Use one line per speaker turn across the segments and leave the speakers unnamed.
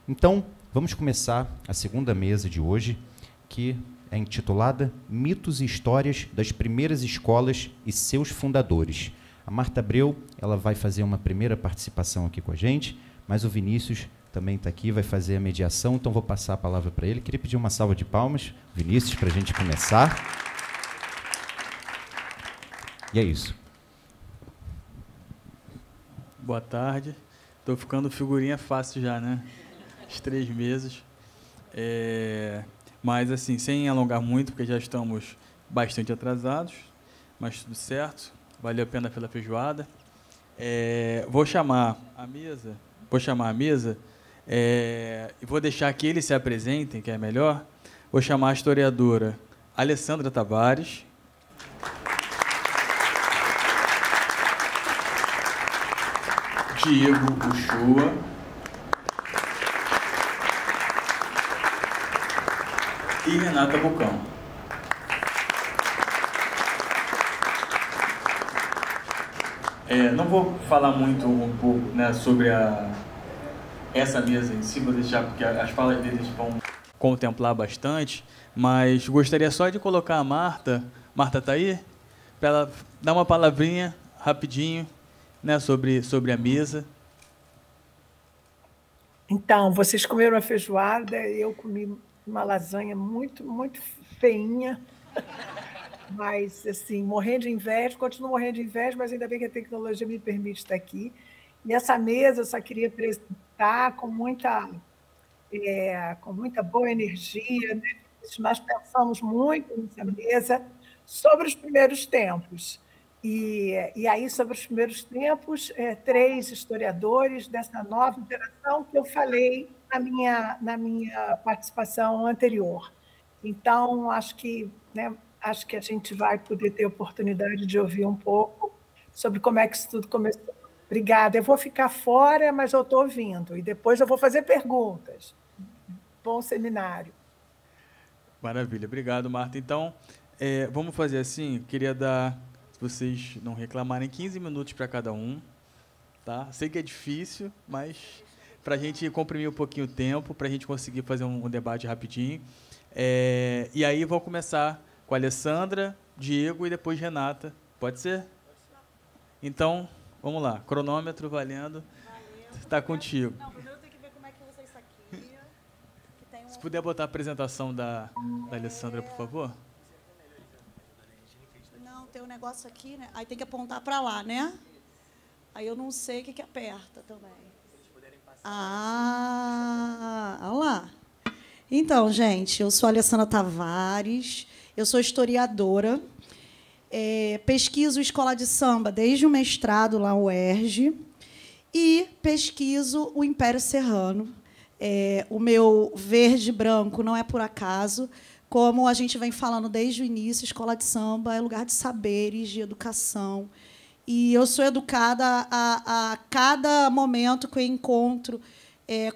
Então, vamos começar a segunda mesa de hoje, que é intitulada Mitos e Histórias das Primeiras Escolas e Seus Fundadores. A Marta Abreu, ela vai fazer uma primeira participação aqui com a gente, mas o Vinícius também está aqui, vai fazer a mediação, então vou passar a palavra para ele. Queria pedir uma salva de palmas, Vinícius, para a gente começar. E é isso.
Boa tarde. Estou ficando figurinha fácil já, né? Os 3 meses. Mas, assim, sem alongar muito, porque já estamos bastante atrasados, mas tudo certo. Valeu a pena pela feijoada. Vou chamar a mesa e vou deixar que eles se apresentem, que é melhor. Vou chamar a historiadora Alessandra Tavares. Diego Uchoa. E Renata Bucão. Não vou falar muito um pouco, né, sobre essa mesa em si, vou deixar porque as falas deles vão contemplar bastante, mas gostaria só de colocar a Marta. Marta está aí? Para ela dar uma palavrinha rapidinho, né, sobre a mesa.
Então, vocês comeram a feijoada, eu comi uma lasanha muito, muito feinha, mas, assim, morrendo de inveja, continuo morrendo de inveja, mas ainda bem que a tecnologia me permite estar aqui. E essa mesa eu só queria apresentar com muita boa energia, né? Nós pensamos muito nessa mesa sobre os primeiros tempos. E aí, sobre os primeiros tempos, 3 historiadores dessa nova interação que eu falei na minha participação anterior. Então, acho que a gente vai poder ter oportunidade de ouvir um pouco sobre como é que isso tudo começou. Obrigada. Eu vou ficar fora, mas eu estou ouvindo. E depois eu vou fazer perguntas. Bom seminário.
Maravilha. Obrigado, Marta. Então, vamos fazer assim. Queria dar, se vocês não reclamarem, 15 minutos para cada um. Tá? Sei que é difícil, mas para a gente comprimir um pouquinho o tempo, para a gente conseguir fazer um debate rapidinho. E aí vou começar com a Alessandra, Diego e depois Renata. Pode ser? Então, vamos lá. Cronômetro valendo. Está contigo.
Não, primeiro tem que ver como é que você está aqui.
Se puder botar a apresentação da Alessandra, por favor.
Não, tem um negócio aqui, né? Aí tem que apontar para lá, né? Aí eu não sei o que aperta também. Olha lá. Então, gente, eu sou a Alessandra Tavares, eu sou historiadora, pesquiso escola de samba desde o mestrado lá, o UERJ, e pesquiso o Império Serrano. O meu verde e branco não é por acaso, como a gente vem falando desde o início, escola de samba é lugar de saberes, de educação, e eu sou educada a cada momento que eu encontro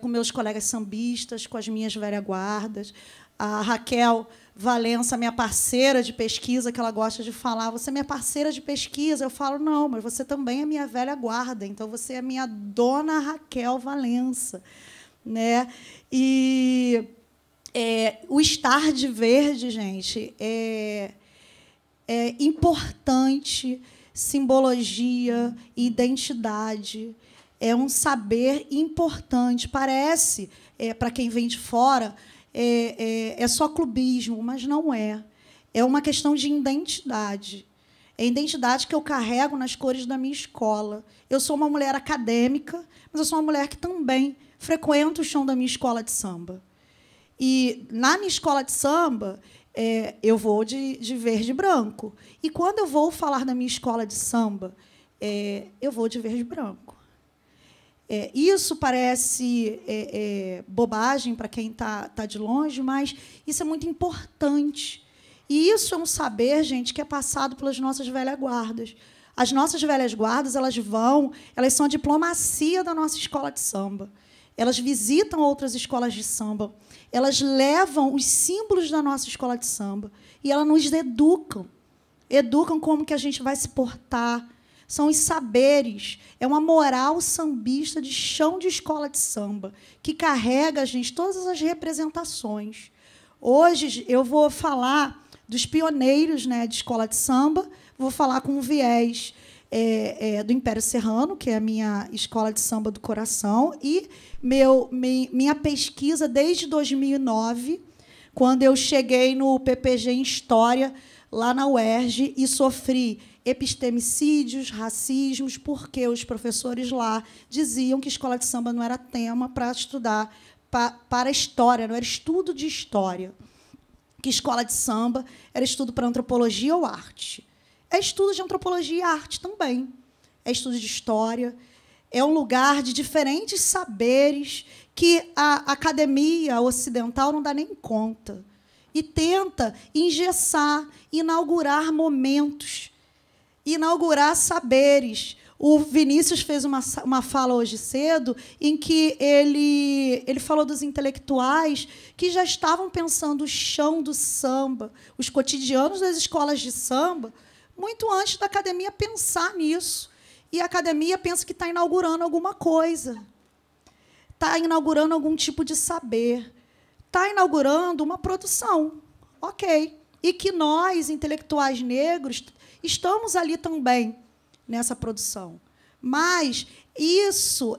com meus colegas sambistas, com as minhas velhas guardas. A Raquel Valença, minha parceira de pesquisa, que ela gosta de falar, você é minha parceira de pesquisa. Eu falo, não, mas você também é minha velha guarda, então você é minha dona Raquel Valença. Né? E o estar de verde, gente, é importante, simbologia, identidade. É um saber importante. Parece, para quem vem de fora, é só clubismo, mas não é. É uma questão de identidade. É a identidade que eu carrego nas cores da minha escola. Eu sou uma mulher acadêmica, mas eu sou uma mulher que também frequenta o chão da minha escola de samba. E, na minha escola de samba, eu vou de verde e branco. E, quando eu vou falar da minha escola de samba, eu vou de verde e branco. Isso parece bobagem para quem está de longe, mas isso é muito importante. E isso é um saber, gente, que é passado pelas nossas velhas guardas. As nossas velhas guardas, elas são a diplomacia da nossa escola de samba. Elas visitam outras escolas de samba, elas levam os símbolos da nossa escola de samba e elas nos educam como que a gente vai se portar, são os saberes, é uma moral sambista de chão de escola de samba, que carrega, gente, todas as representações. Hoje eu vou falar dos pioneiros, né, de escola de samba, vou falar com um viés do Império Serrano, que é a minha escola de samba do coração, e minha pesquisa desde 2009, quando eu cheguei no PPG em História, lá na UERJ, e sofri epistemicídios, racismos, porque os professores lá diziam que escola de samba não era tema para estudar para a história, não era estudo de história, que escola de samba era estudo para antropologia ou arte. É estudo de antropologia e arte também. É estudo de história. É um lugar de diferentes saberes que a academia ocidental não dá nem conta. E tenta engessar, inaugurar momentos, inaugurar saberes. O Vinícius fez uma fala hoje cedo em que ele falou dos intelectuais que já estavam pensando o chão do samba, os cotidianos das escolas de samba, muito antes da academia pensar nisso. E a academia pensa que está inaugurando alguma coisa, está inaugurando algum tipo de saber, está inaugurando uma produção. Ok. E que nós, intelectuais negros, estamos ali também, nessa produção. Mas esse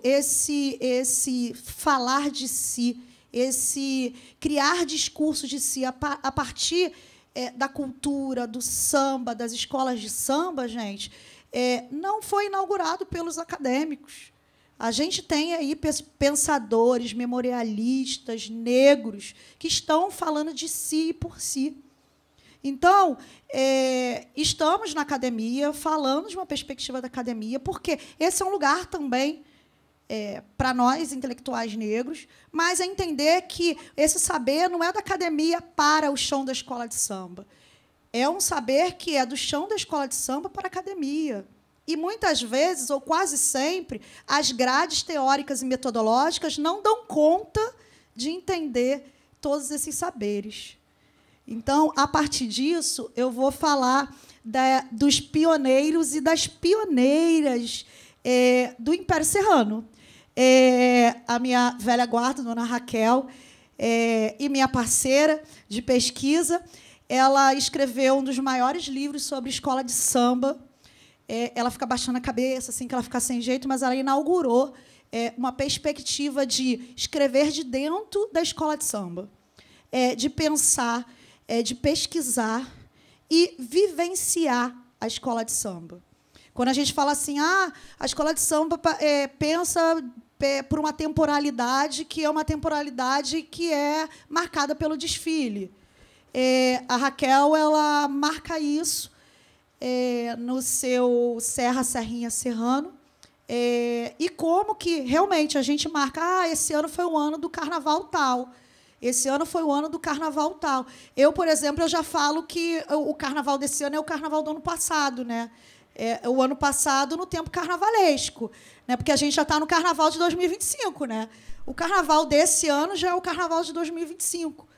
falar de si, esse criar discurso de si a partir da cultura, do samba, das escolas de samba, gente, não foi inaugurado pelos acadêmicos. A gente tem aí pensadores, memorialistas, negros, que estão falando de si e por si. Então, estamos na academia, falando de uma perspectiva da academia, porque esse é um lugar também para nós, intelectuais negros, mas é entender que esse saber não é da academia para o chão da escola de samba. É um saber que é do chão da escola de samba para a academia. E, muitas vezes, ou quase sempre, as grades teóricas e metodológicas não dão conta de entender todos esses saberes. Então, a partir disso, eu vou falar dos pioneiros e das pioneiras do Império Serrano. A minha velha guarda, dona Raquel, e minha parceira de pesquisa, ela escreveu um dos maiores livros sobre escola de samba. Ela fica baixando a cabeça, assim, que ela fica sem jeito, mas ela inaugurou uma perspectiva de escrever de dentro da escola de samba, de pensar, de pesquisar e vivenciar a escola de samba. Quando a gente fala assim, a escola de samba pensa por uma temporalidade que é marcada pelo desfile. A Raquel ela marca isso no seu Serrinha Serrano, e como que realmente a gente marca, esse ano foi o ano do carnaval tal, esse ano foi o ano do carnaval tal. Eu, por exemplo, eu já falo que o carnaval desse ano é o carnaval do ano passado, né? O ano passado no tempo carnavalesco, né? Porque a gente já está no carnaval de 2025, né? O carnaval desse ano já é o carnaval de 2025.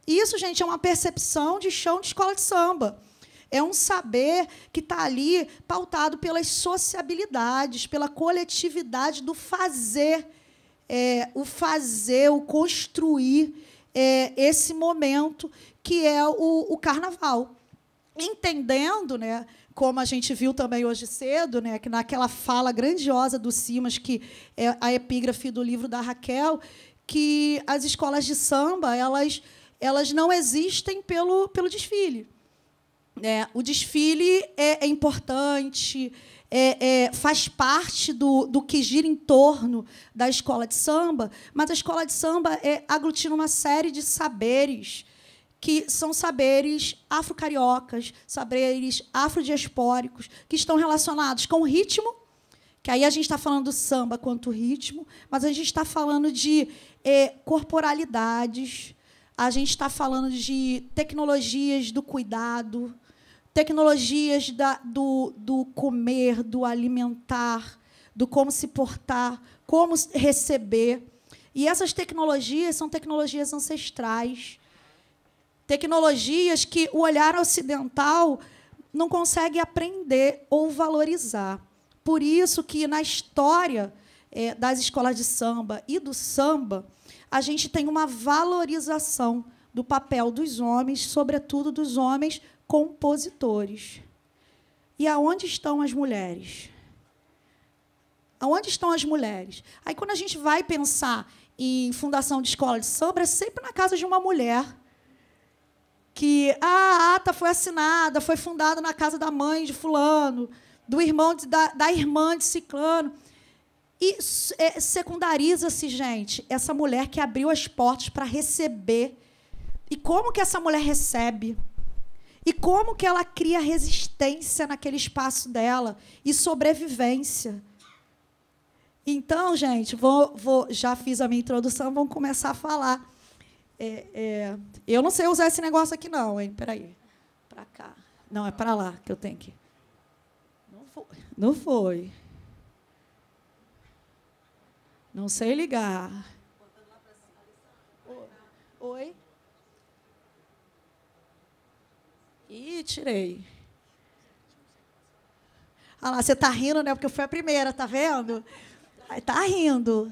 Isso, gente, é uma percepção de chão de escola de samba. É um saber que está ali pautado pelas sociabilidades, pela coletividade do fazer, o construir esse momento que é o carnaval. Entendendo, né, como a gente viu também hoje cedo, né, que naquela fala grandiosa do Simas, que é a epígrafe do livro da Raquel, que as escolas de samba elas não existem pelo desfile. O desfile é importante, faz parte do que gira em torno da escola de samba, mas a escola de samba aglutina uma série de saberes que são saberes afro-cariocas, saberes afrodiaspóricos, que estão relacionados com o ritmo, que aí a gente está falando do samba quanto ritmo, mas a gente está falando de corporalidades, a gente está falando de tecnologias do cuidado, tecnologias do comer, do alimentar, do como se portar, como receber. E essas tecnologias são tecnologias ancestrais, tecnologias que o olhar ocidental não consegue aprender ou valorizar. por isso que, na história das escolas de samba e do samba, a gente tem uma valorização do papel dos homens, sobretudo dos homens compositores. E aonde estão as mulheres? Aonde estão as mulheres? Aí, quando a gente vai pensar em fundação de escola de samba, é sempre na casa de uma mulher, que a ata foi assinada, foi fundada na casa da mãe de fulano, do irmão da irmã de ciclano. E secundariza-se, gente, essa mulher que abriu as portas para receber. E como que essa mulher recebe? E como que ela cria resistência naquele espaço dela e sobrevivência? Então, gente, já fiz a minha introdução, vamos começar a falar. Eu não sei usar esse negócio aqui, não, hein? Peraí. Para cá. Não, é para lá que eu tenho que. Não foi. Não sei ligar. Oi? Ih, tirei. Ah lá, você está rindo, né? Porque eu fui a primeira, tá vendo? Está rindo.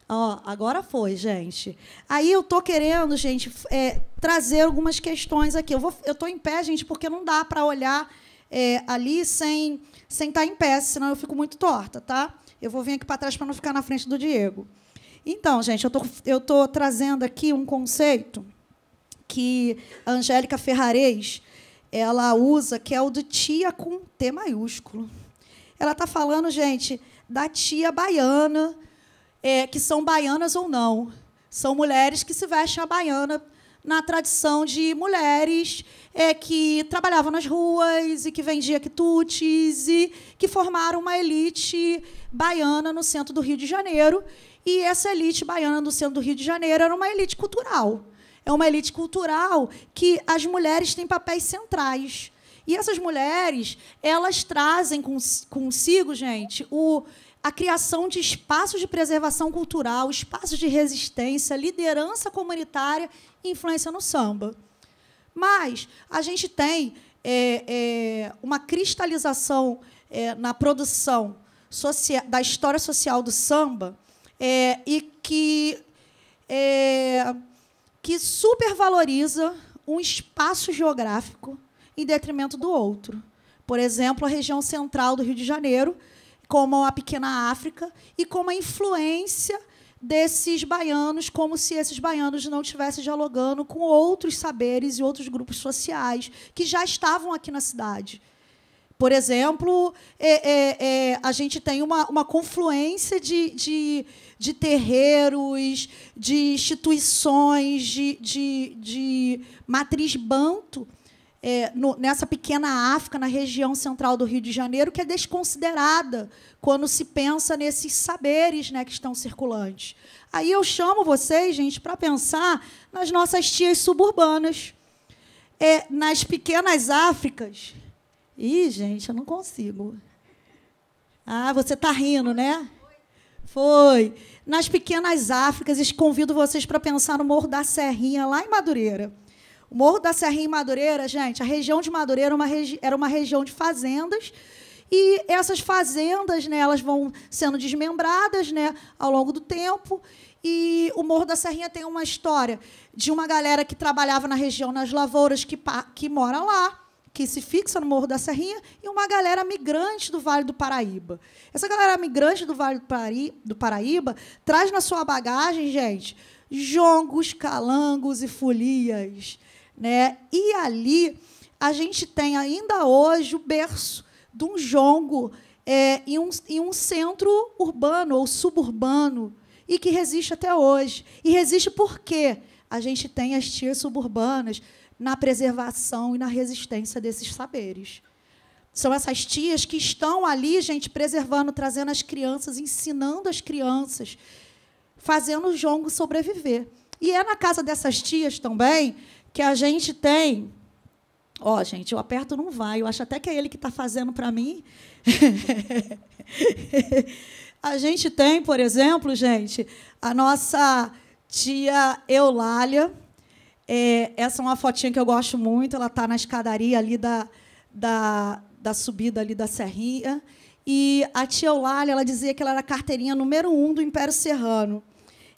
Ó, agora foi, gente. Aí eu estou querendo, gente, trazer algumas questões aqui. Eu estou em pé, gente, porque não dá para olhar ali sem estar em pé, senão eu fico muito torta, tá? Eu vou vir aqui para trás para não ficar na frente do Diego. Então, gente, eu estou trazendo aqui um conceito que a Angélica Ferrarez ela usa, que é o de tia com T maiúsculo. Ela está falando, gente, da tia baiana, que são baianas ou não. São mulheres que se vestem a baiana na tradição de mulheres que trabalhavam nas ruas e que vendiam quitutes e que formaram uma elite baiana no centro do Rio de Janeiro. E essa elite baiana no centro do Rio de Janeiro era uma elite cultural. É uma elite cultural que as mulheres têm papéis centrais. E essas mulheres, elas trazem consigo, gente, a criação de espaços de preservação cultural, espaços de resistência, liderança comunitária e influência no samba. Mas a gente tem uma cristalização na produção da história social do samba e que supervaloriza um espaço geográfico em detrimento do outro. Por exemplo, a região central do Rio de Janeiro, como a pequena África, e como a influência desses baianos, como se esses baianos não estivessem dialogando com outros saberes e outros grupos sociais que já estavam aqui na cidade. Por exemplo, a gente tem uma confluência de terreiros, de instituições, de matriz banto, nessa pequena África, na região central do Rio de Janeiro, que é desconsiderada quando se pensa nesses saberes, né, que estão circulantes. Aí eu chamo vocês, gente, para pensar nas nossas tias suburbanas, nas pequenas Áfricas. Ih, gente, eu não consigo. Ah, você está rindo, né? Foi. Nas pequenas Áfricas, convido vocês para pensar no Morro da Serrinha, lá em Madureira. O Morro da Serrinha em Madureira, gente, a região de Madureira era uma região de fazendas, e essas fazendas, né, elas vão sendo desmembradas, né, ao longo do tempo, e o Morro da Serrinha tem uma história de uma galera que trabalhava na região, nas lavouras, que mora lá, que se fixa no Morro da Serrinha, e uma galera migrante do Vale do Paraíba. Essa galera migrante do Vale do Paraíba traz na sua bagagem, gente, jongos, calangos e folias, né? E ali a gente tem ainda hoje o berço de um jongo em um centro urbano ou suburbano, e que resiste até hoje. E resiste porque a gente tem as tias suburbanas na preservação e na resistência desses saberes. São essas tias que estão ali, gente, preservando, trazendo as crianças, ensinando as crianças, fazendo o jongo sobreviver. E é na casa dessas tias também que a gente tem... Ó, gente, eu aperto, não vai. Eu acho até que é ele que está fazendo para mim. A gente tem, por exemplo, gente, a nossa tia Eulália. Essa é uma fotinha que eu gosto muito. Ela está na escadaria ali da subida ali da Serrinha. E a tia Eulália, ela dizia que ela era a carteirinha número 1 do Império Serrano.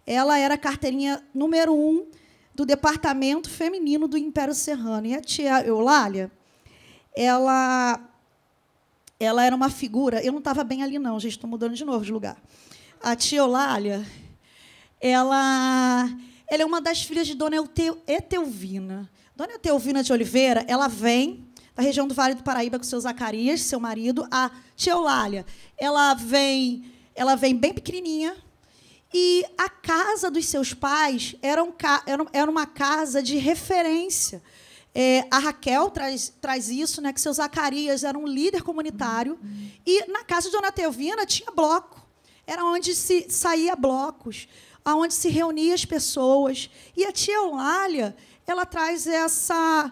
Ela era a carteirinha número 1 do Departamento Feminino do Império Serrano. E a tia Eulália, ela era uma figura... Eu não estava bem ali, não, gente, estou mudando de novo de lugar. A tia Eulália, ela é uma das filhas de Dona Etelvina. Dona Etelvina de Oliveira, ela vem da região do Vale do Paraíba com seu Zacarias, seu marido. A tia Eulália, ela vem bem pequenininha, e a casa dos seus pais era uma casa de referência. A Raquel traz isso, né, que seu Zacarias era um líder comunitário, e na casa de Dona Etelvina tinha bloco. Era onde se saía blocos, onde se reunia as pessoas. E a tia Eulália, ela traz essa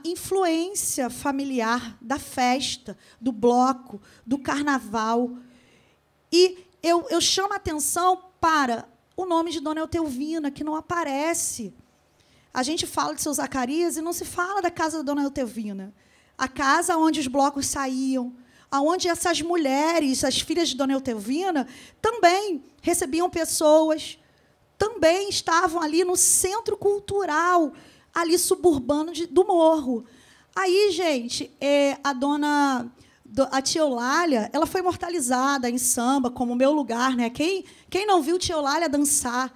influência familiar da festa, do bloco, do carnaval. E eu chamo a atenção para o nome de Dona Etelvina, que não aparece. A gente fala de seu Zacarias e não se fala da casa da Dona Etelvina. A casa onde os blocos saíam, onde essas mulheres, as filhas de Dona Etelvina, também recebiam pessoas, também estavam ali no centro cultural, ali suburbano do Morro. Aí, gente, a tia Eulália, ela foi imortalizada em samba, como Meu Lugar, né? Quem não viu tia Eulália dançar,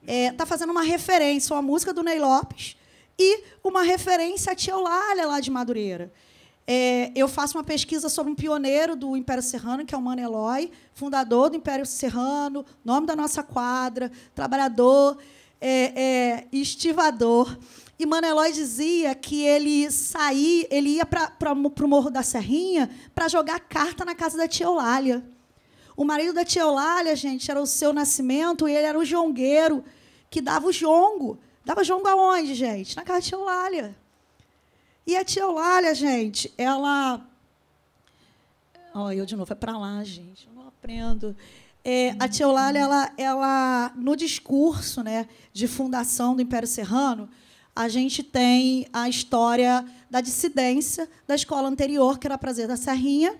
está fazendo uma referência à música do Ney Lopes e uma referência à tia Eulália, lá de Madureira. Eu faço uma pesquisa sobre um pioneiro do Império Serrano, que é o Mano Eloy, fundador do Império Serrano, nome da nossa quadra, trabalhador, estivador. E Mano Eloy dizia que ele ia para o Morro da Serrinha para jogar carta na casa da tia Eulália. O marido da tia Eulália, gente, era o Seu Nascimento, e ele era o jongueiro que dava o jongo. Dava jongo aonde, gente? Na casa da tia Eulália. E a tia Eulália, gente, ela... eu de novo, é para lá, gente, eu não aprendo. A tia Eulália, ela, no discurso, né, de fundação do Império Serrano, a gente tem a história da dissidência da escola anterior, que era a Prazer da Serrinha.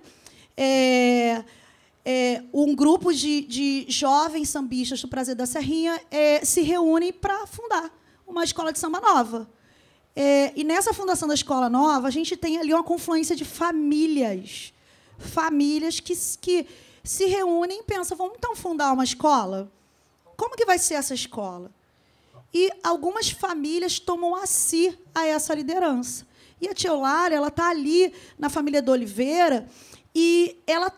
Um grupo de jovens sambistas do Prazer da Serrinha se reúnem para fundar uma escola de samba nova. E nessa fundação da escola nova, a gente tem ali uma confluência de famílias que se reúnem e pensam, vamos então fundar uma escola? Como que vai ser essa escola? E algumas famílias tomam a si essa liderança. E a tia Eulália, ela está ali na família do Oliveira, e ela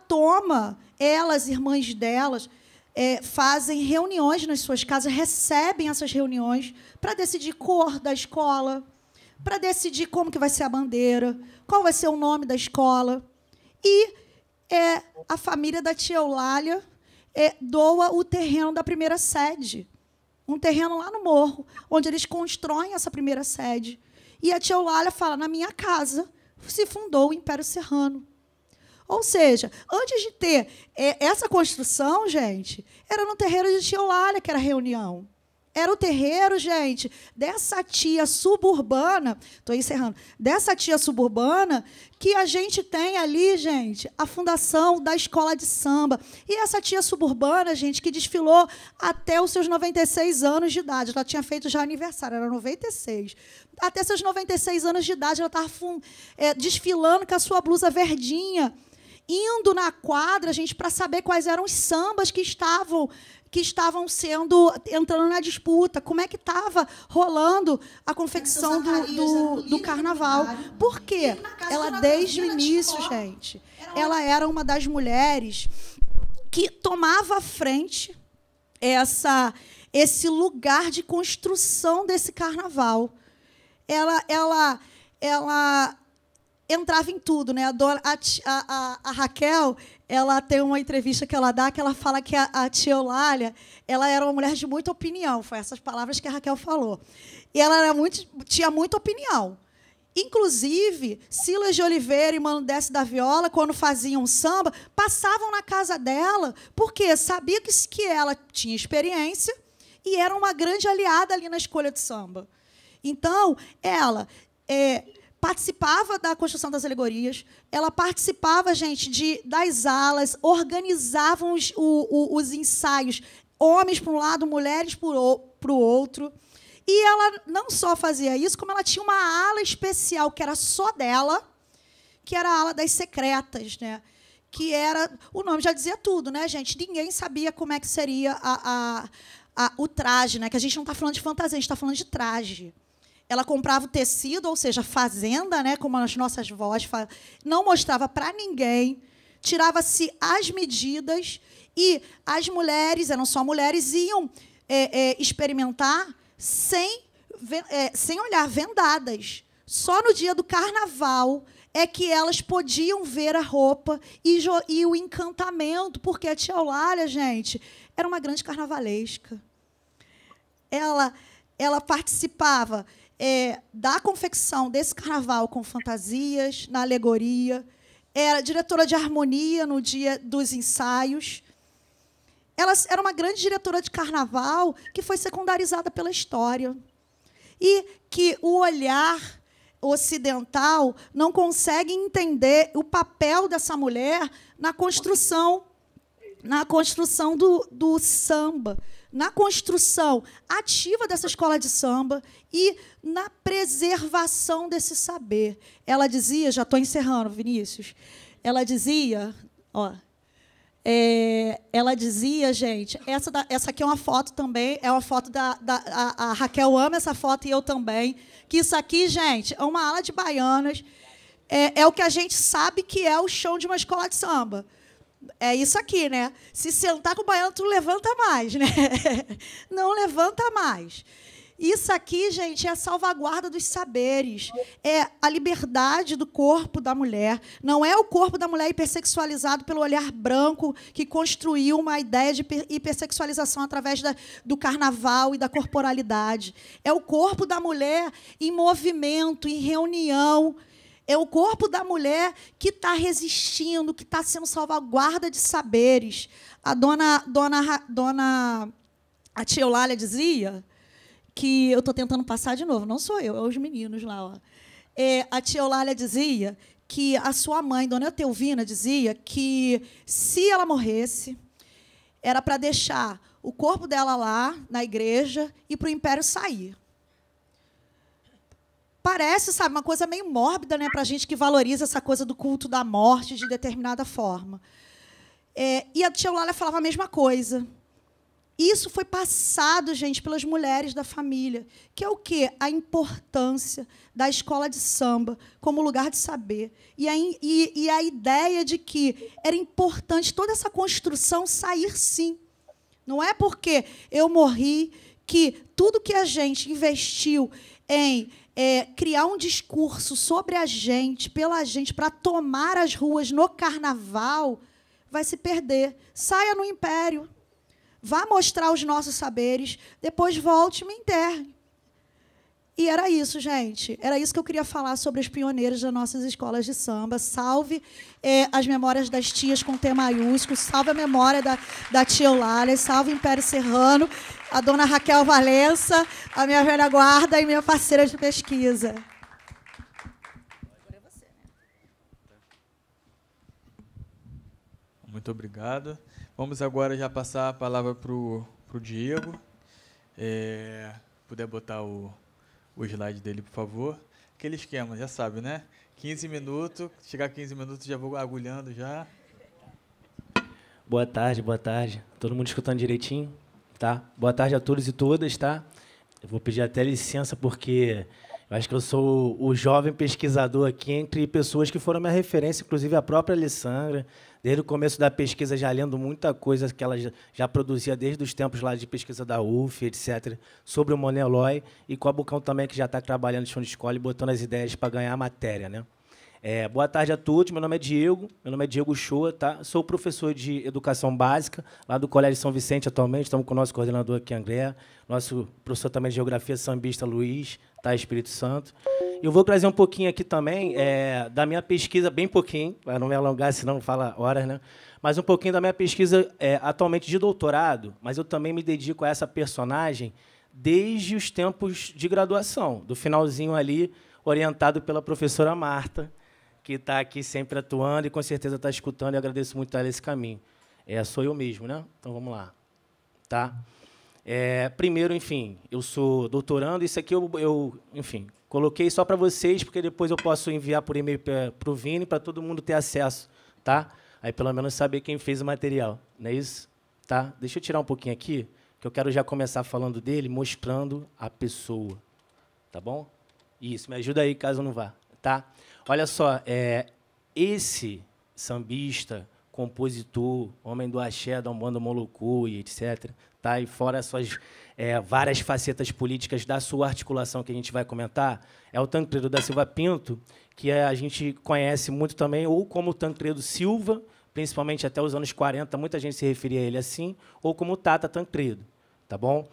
elas, irmãs delas, fazem reuniões nas suas casas, recebem essas reuniões para decidir cor da escola, para decidir como que vai ser a bandeira, qual vai ser o nome da escola. E a família da tia Eulália doa o terreno da primeira sede, um terreno lá no Morro, onde eles constroem essa primeira sede. E a tia Eulália fala, na minha casa se fundou o Império Serrano. Ou seja, antes de ter essa construção, gente, era no terreiro de tia Eulália que era a reunião. Era o terreiro, gente, dessa tia suburbana, estou encerrando, dessa tia suburbana que a gente tem ali, gente, a fundação da escola de samba. E essa tia suburbana, gente, que desfilou até os seus 96 anos de idade. Ela tinha feito já aniversário, era 96. Até seus 96 anos de idade, ela estava desfilando com a sua blusa verdinha, indo na quadra, gente, para saber quais eram os sambas que estavam entrando na disputa, como é que estava rolando a confecção do carnaval. Por quê? Ela, desde o início, gente, ela era uma das mulheres que tomava à frente esse lugar de construção desse carnaval. Ela entrava em tudo, né? A Raquel, ela tem uma entrevista que ela dá, que ela fala que a tia Eulália, ela era uma mulher de muita opinião. Foi essas palavras que a Raquel falou. E ela tinha muita opinião. Inclusive, Silas de Oliveira e Mano Desce da Viola, quando faziam samba, passavam na casa dela, porque sabia que ela tinha experiência e era uma grande aliada ali na escolha de samba. Então, ela participava da construção das alegorias, ela participava, gente, das alas, organizavam os ensaios, homens para um lado, mulheres para o outro. E ela não só fazia isso, como ela tinha uma ala especial, que era só dela, que era a ala das secretas, né? Que era... O nome já dizia tudo, né, gente? Ninguém sabia como é que seria o traje, né? Que a gente não está falando de fantasia, a gente está falando de traje. Ela comprava o tecido, ou seja, fazenda, né, como as nossas vós, não mostrava para ninguém, tirava-se as medidas e as mulheres, eram só mulheres, iam experimentar sem olhar, vendadas. Só no dia do carnaval é que elas podiam ver a roupa e o encantamento, porque a tia Eulália, gente, era uma grande carnavalesca. Ela participava da confecção desse carnaval com fantasias, na alegoria, era diretora de harmonia no dia dos ensaios. Ela era uma grande diretora de carnaval que foi secundarizada pela história. E que o olhar ocidental não consegue entender o papel dessa mulher na construção do samba, na construção ativa dessa escola de samba e na preservação desse saber. Ela dizia, já estou encerrando, Vinícius, ela dizia, gente, essa aqui é uma foto também, é uma foto a Raquel ama essa foto e eu também, que isso aqui, gente, é uma ala de baianas, é o que a gente sabe que é o chão de uma escola de samba. É isso aqui, né? Se sentar com o baiano, tu levanta mais, né? Não levanta mais. Isso aqui, gente, é a salvaguarda dos saberes. É a liberdade do corpo da mulher. Não é o corpo da mulher hipersexualizado pelo olhar branco que construiu uma ideia de hipersexualização através do carnaval e da corporalidade. É o corpo da mulher em movimento, em reunião. É o corpo da mulher que está resistindo, que está sendo salvaguarda de saberes. A tia Eulália dizia que... Eu estou tentando passar de novo, não sou eu, é os meninos lá. A tia Eulália dizia que a sua mãe, dona Etelvina, dizia que, se ela morresse, era para deixar o corpo dela lá, na igreja, e para o império sair. Parece, sabe, uma coisa meio mórbida, né, para a gente que valoriza essa coisa do culto da morte de determinada forma. E a tia Eulália falava a mesma coisa. Isso foi passado, gente, pelas mulheres da família, que é o quê? A importância da escola de samba como lugar de saber. E a ideia de que era importante toda essa construção sair, sim. Não é porque eu morri que tudo que a gente investiu em criar um discurso sobre a gente, pela gente, para tomar as ruas no carnaval, vai se perder. Saia no império, vá mostrar os nossos saberes, depois volte e me enterre. E era isso, gente. Era isso que eu queria falar sobre as pioneiras das nossas escolas de samba. Salve as memórias das tias com T maiúsculo, salve a memória da tia Eulália, salve o Império Serrano, a dona Raquel Valença, a minha velha guarda e minha parceira de pesquisa.
Muito obrigado. Vamos agora já passar a palavra para o Diego. Puder botar o slide dele, por favor. Aquele esquema, já sabe, né? 15 minutos, chegar a 15 minutos, já vou agulhando já.
Boa tarde. Todo mundo escutando direitinho? Tá? Boa tarde a todos e todas, tá? Eu vou pedir até licença, porque eu acho que eu sou o jovem pesquisador aqui entre pessoas que foram minha referência, inclusive a própria Alessandra, desde o começo da pesquisa, já lendo muita coisa que ela já produzia desde os tempos lá de pesquisa da UF, etc., sobre o Monelói, e com a Bucão também, que já está trabalhando de chão de escola e botando as ideias para ganhar a matéria, né? Boa tarde a todos, meu nome é Diego Shoa, tá? Sou professor de Educação Básica, lá do Colégio São Vicente atualmente, estamos com o nosso coordenador aqui, André, nosso professor também de Geografia sambista, Luiz, tá? Espírito Santo. Eu vou trazer um pouquinho aqui também da minha pesquisa, bem pouquinho, para não me alongar, senão não fala horas, né? Mas um pouquinho da minha pesquisa atualmente de doutorado, mas eu também me dedico a essa personagem desde os tempos de graduação, do finalzinho ali, orientado pela professora Marta, que está aqui sempre atuando e com certeza está escutando, e agradeço muito a ela esse caminho. Sou eu mesmo, né? Então, vamos lá. Tá? Primeiro, enfim, eu sou doutorando, isso aqui enfim, coloquei só para vocês, porque depois eu posso enviar por e-mail para o Vini, para todo mundo ter acesso, tá? Aí, pelo menos, saber quem fez o material, não é isso? Tá? Deixa eu tirar um pouquinho aqui, que eu quero já começar falando dele, mostrando a pessoa, tá bom? Isso, me ajuda aí, caso não vá, tá? Olha só, esse sambista, compositor, homem do axé, da Umbanda Moloco e etc., tá? E fora as suas várias facetas políticas da sua articulação que a gente vai comentar, é o Tancredo da Silva Pinto, que a gente conhece muito também, ou como Tancredo Silva, principalmente até os anos 40, muita gente se referia a ele assim, ou como Tata Tancredo, tá bom?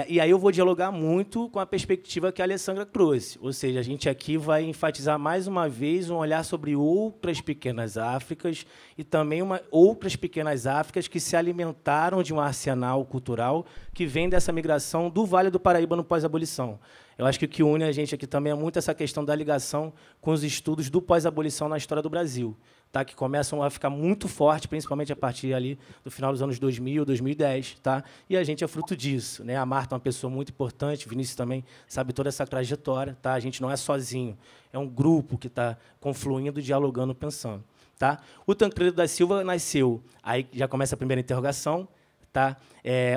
E aí eu vou dialogar muito com a perspectiva que a Alessandra trouxe, ou seja, a gente aqui vai enfatizar mais uma vez um olhar sobre outras pequenas Áfricas e também outras pequenas Áfricas que se alimentaram de um arsenal cultural que vem dessa migração do Vale do Paraíba no pós-abolição. Eu acho que o que une a gente aqui também é muito essa questão da ligação com os estudos do pós-abolição na história do Brasil, tá? Que começam a ficar muito forte, principalmente a partir ali do final dos anos 2000, 2010. Tá? E a gente é fruto disso, né? A Marta é uma pessoa muito importante, o Vinícius também sabe toda essa trajetória. Tá? A gente não é sozinho, é um grupo que está confluindo, dialogando, pensando. Tá? O Tancredo da Silva nasceu, aí já começa a primeira interrogação. Tá?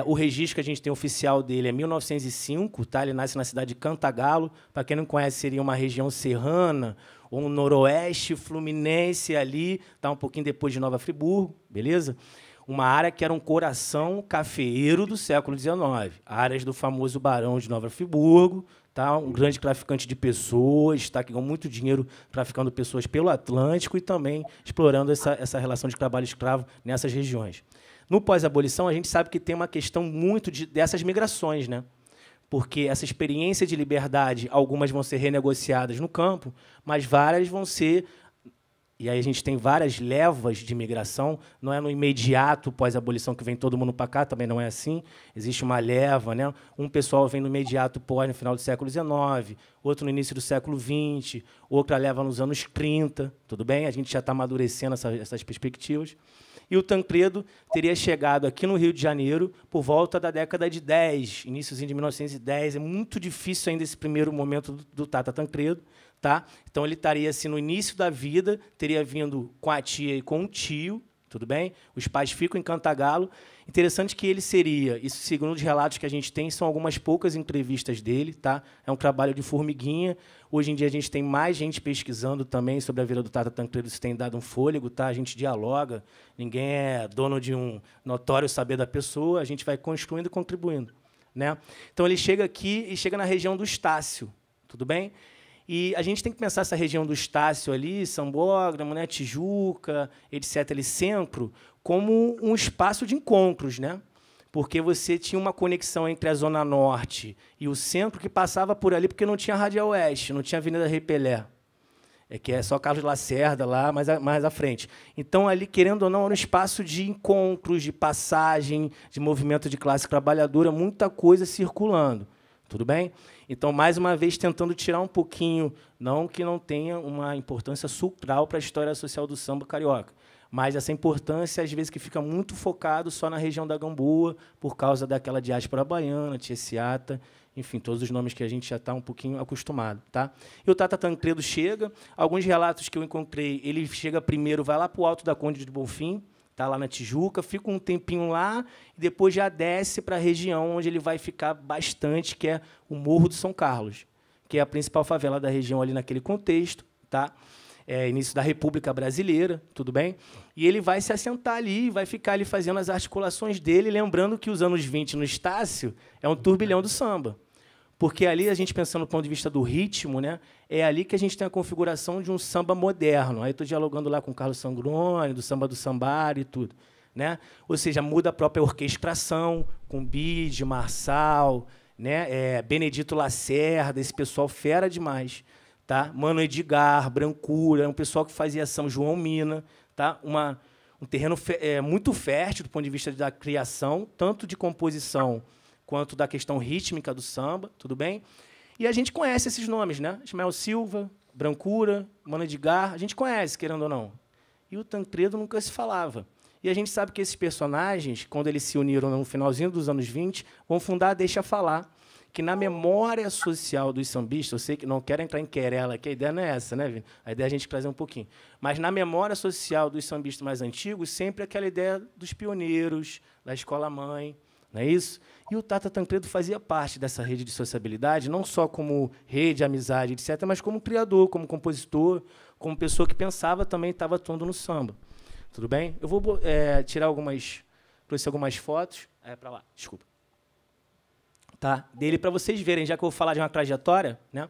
O registro que a gente tem oficial dele é 1905, tá? Ele nasce na cidade de Cantagalo. Para quem não conhece, seria uma região serrana, ou um noroeste fluminense ali, tá? Um pouquinho depois de Nova Friburgo, beleza? Uma área que era um coração cafeeiro do século XIX, áreas do famoso Barão de Nova Friburgo, tá? Um grande traficante de pessoas, tá? Que ganhou muito dinheiro traficando pessoas pelo Atlântico e também explorando essa relação de trabalho escravo nessas regiões. No pós-abolição, a gente sabe que tem uma questão muito dessas migrações, né? Porque essa experiência de liberdade, algumas vão ser renegociadas no campo, mas várias vão ser... E aí a gente tem várias levas de migração, não é no imediato pós-abolição que vem todo mundo para cá, também não é assim. Existe uma leva, né? Um pessoal vem no imediato pós, no final do século XIX, outro no início do século XX, outra leva nos anos 30, tudo bem? A gente já está amadurecendo essas perspectivas. E o Tancredo teria chegado aqui no Rio de Janeiro por volta da década de 10, iníciozinho de 1910. É muito difícil ainda esse primeiro momento do Tata Tancredo. Tá? Então, ele estaria assim, no início da vida, teria vindo com a tia e com o tio, tudo bem? Os pais ficam em Cantagalo. Interessante que ele seria, isso segundo os relatos que a gente tem, são algumas poucas entrevistas dele, tá? É um trabalho de formiguinha. Hoje em dia a gente tem mais gente pesquisando também sobre a vida do Tata Tancredo, isso tem dado um fôlego, tá? A gente dialoga, ninguém é dono de um notório saber da pessoa, a gente vai construindo e contribuindo, né? Então ele chega aqui e chega na região do Estácio, tudo bem? E a gente tem que pensar essa região do Estácio ali, Sambódromo, né, Tijuca, etc., ali, centro, como um espaço de encontros, né? Porque você tinha uma conexão entre a Zona Norte e o centro que passava por ali, porque não tinha Radial Oeste, não tinha Avenida Rei Pelé, que é só Carlos Lacerda lá, mais à frente. Então, ali, querendo ou não, era um espaço de encontros, de passagem, de movimento de classe trabalhadora, muita coisa circulando. Tudo bem? Então, mais uma vez, tentando tirar um pouquinho, não que não tenha uma importância fulcral para a história social do samba carioca, mas essa importância, às vezes, que fica muito focado só na região da Gamboa, por causa daquela diáspora baiana, Tieciata, enfim, todos os nomes que a gente já está um pouquinho acostumado. Tá? E o Tata Tancredo chega, alguns relatos que eu encontrei, ele chega primeiro, vai lá para o Alto da Conde de Bonfim, está lá na Tijuca, fica um tempinho lá e depois já desce para a região onde ele vai ficar bastante, que é o Morro do São Carlos, que é a principal favela da região ali naquele contexto, tá? Início da República Brasileira, tudo bem? E ele vai se assentar ali, vai ficar ali fazendo as articulações dele, lembrando que os anos 20 no Estácio é um turbilhão do samba. Porque ali, a gente pensando do ponto de vista do ritmo, né, é ali que a gente tem a configuração de um samba moderno. Aí estou dialogando lá com o Carlos Sangroni, do samba do Sambari e tudo. Né? Ou seja, muda a própria orquestração, com Bide, Marçal, né, Benedito Lacerda, esse pessoal fera demais. Tá? Mano Edgar, Brancura, um pessoal que fazia São João Mina. Tá? Um terreno muito fértil do ponto de vista da criação, tanto de composição quanto da questão rítmica do samba, tudo bem? E a gente conhece esses nomes, né? Ismael Silva, Brancura, Mano Edgar, a gente conhece, querendo ou não. E o Tancredo nunca se falava. E a gente sabe que esses personagens, quando eles se uniram no finalzinho dos anos 20, vão fundar a Deixa Falar, que na memória social dos sambistas, eu sei que não quero entrar em querela, que a ideia não é essa, né, Vini? A ideia é a gente trazer um pouquinho. Mas na memória social dos sambistas mais antigos, sempre aquela ideia dos pioneiros, da escola-mãe, não é isso? E o Tata Tancredo fazia parte dessa rede de sociabilidade, não só como rede, amizade, etc., mas como criador, como compositor, como pessoa que pensava também estava atuando no samba. Tudo bem? Eu vou tirar trouxe algumas fotos. Para lá, desculpa. Tá? Dele para vocês verem, já que eu vou falar de uma trajetória, né?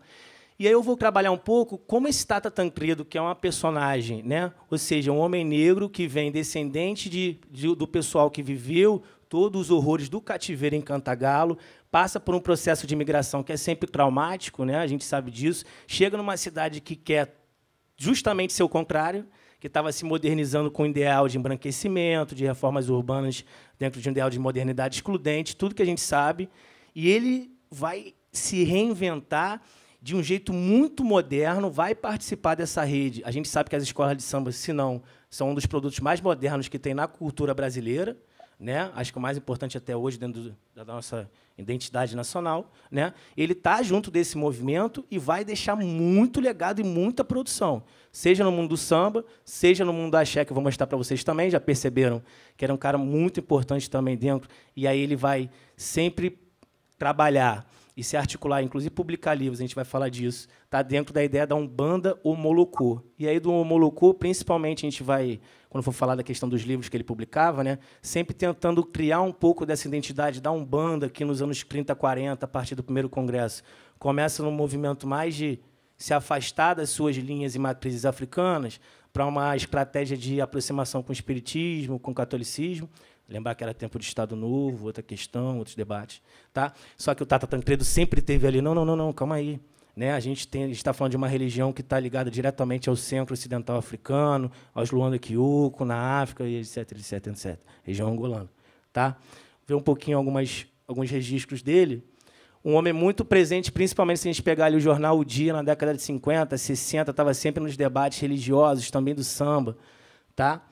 E aí eu vou trabalhar um pouco como esse Tata Tancredo, que é uma personagem, né? Ou seja, um homem negro que vem descendente do pessoal que viveu todos os horrores do cativeiro em Cantagalo, passa por um processo de imigração que é sempre traumático, né? A gente sabe disso, chega numa cidade que quer justamente ser o contrário, que estava se modernizando com o ideal de embranquecimento, de reformas urbanas dentro de um ideal de modernidade excludente, tudo que a gente sabe, e ele vai se reinventar de um jeito muito moderno, vai participar dessa rede. A gente sabe que as escolas de samba, se não, são um dos produtos mais modernos que tem na cultura brasileira, né? Acho que o mais importante até hoje, dentro da nossa identidade nacional, né? Ele está junto desse movimento e vai deixar muito legado e muita produção, seja no mundo do samba, seja no mundo da axé, que eu vou mostrar para vocês também, já perceberam que era um cara muito importante também dentro, e aí ele vai sempre trabalhar e se articular, inclusive publicar livros, a gente vai falar disso, está dentro da ideia da Umbanda Omolocô. E aí, do Omolocô, principalmente, a gente vai, quando for falar da questão dos livros que ele publicava, né, sempre tentando criar um pouco dessa identidade da Umbanda, que nos anos 30, 40, a partir do primeiro congresso, começa num movimento mais de se afastar das suas linhas e matrizes africanas para uma estratégia de aproximação com o espiritismo, com o catolicismo. Lembrar que era tempo de Estado Novo, outra questão, outros debates. Tá? Só que o Tata Tancredo sempre teve ali, não, calma aí. Né? A gente está falando de uma religião que está ligada diretamente ao centro ocidental africano, aos Luanda Kyuku, na África, e etc. Região angolana. Tá? Ver um pouquinho alguns registros dele. Um homem muito presente, principalmente se a gente pegar ali o jornal O Dia, na década de 50, 60, estava sempre nos debates religiosos, também do samba. Tá?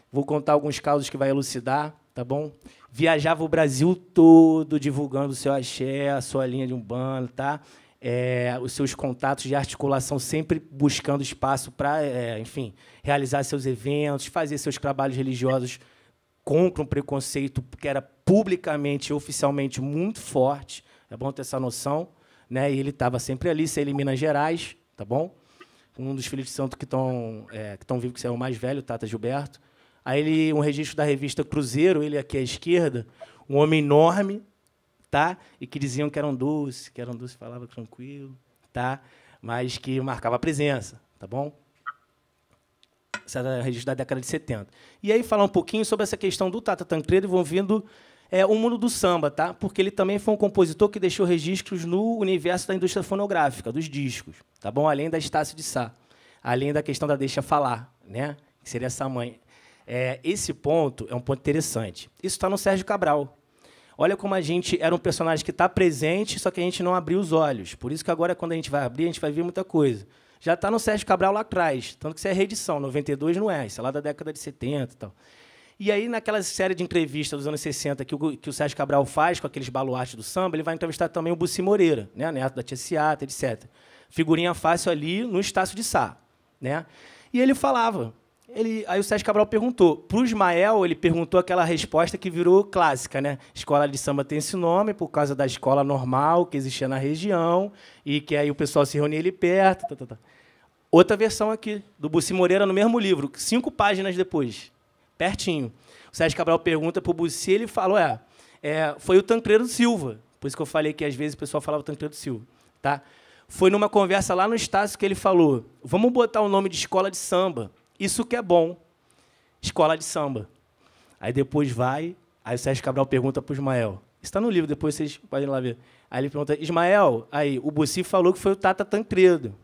Vou contar alguns casos que vai elucidar. Tá bom? Viajava o Brasil todo divulgando o seu axé, a sua linha de umbanda, tá? Os seus contatos de articulação, sempre buscando espaço para, enfim, realizar seus eventos, fazer seus trabalhos religiosos contra um preconceito que era publicamente e oficialmente muito forte. É bom ter essa noção, né? E ele estava sempre ali, se ele em Minas Gerais, tá bom? Um dos filhos de santo que estão vivos, que é o mais velho, Tata Gilberto. Aí um registro da revista Cruzeiro, ele aqui à esquerda, um homem enorme, tá? E que diziam que era um doce, falava tranquilo, tá? Mas que marcava a presença, tá bom? Esse era o registro da década de 70. E aí falar um pouquinho sobre essa questão do Tata Tancredo envolvendo o mundo do samba, tá? Porque ele também foi um compositor que deixou registros no universo da indústria fonográfica, dos discos, tá bom? Além da Estácio de Sá, além da questão da Deixa Falar, né? Que seria essa mãe. Esse ponto é um ponto interessante. Isso está no Sérgio Cabral. Olha como a gente era um personagem que está presente, só que a gente não abriu os olhos. Por isso que agora, quando a gente vai abrir, a gente vai ver muita coisa. Já está no Sérgio Cabral lá atrás, tanto que isso é reedição, 92 não é, isso é lá da década de 70 e tal. E aí, naquela série de entrevistas dos anos 60 que o Sérgio Cabral faz com aqueles baluartes do samba, ele vai entrevistar também o Bussi Moreira, né, neto da Tia Ciata, etc. Figurinha fácil ali no Estácio de Sá. Né? E ele falava... Aí o Sérgio Cabral perguntou. Para o Ismael, ele perguntou aquela resposta que virou clássica, né? Escola de samba tem esse nome por causa da escola normal que existia na região e que aí o pessoal se reunia ali perto. Outra versão aqui, do Bussi Moreira, no mesmo livro, 5 páginas depois, pertinho. O Sérgio Cabral pergunta para o Bussi, ele falou, foi o Tancredo Silva. Por isso que eu falei que, às vezes, o pessoal falava Tancredo Silva. Tá? Foi numa conversa lá no Estácio que ele falou, vamos botar o nome de escola de samba. Isso que é bom, escola de samba. Aí depois aí o Sérgio Cabral pergunta para o Ismael, está no livro, depois vocês podem ir lá ver. Aí ele pergunta, Ismael, aí o Bussi falou que foi o Tata Tancredo.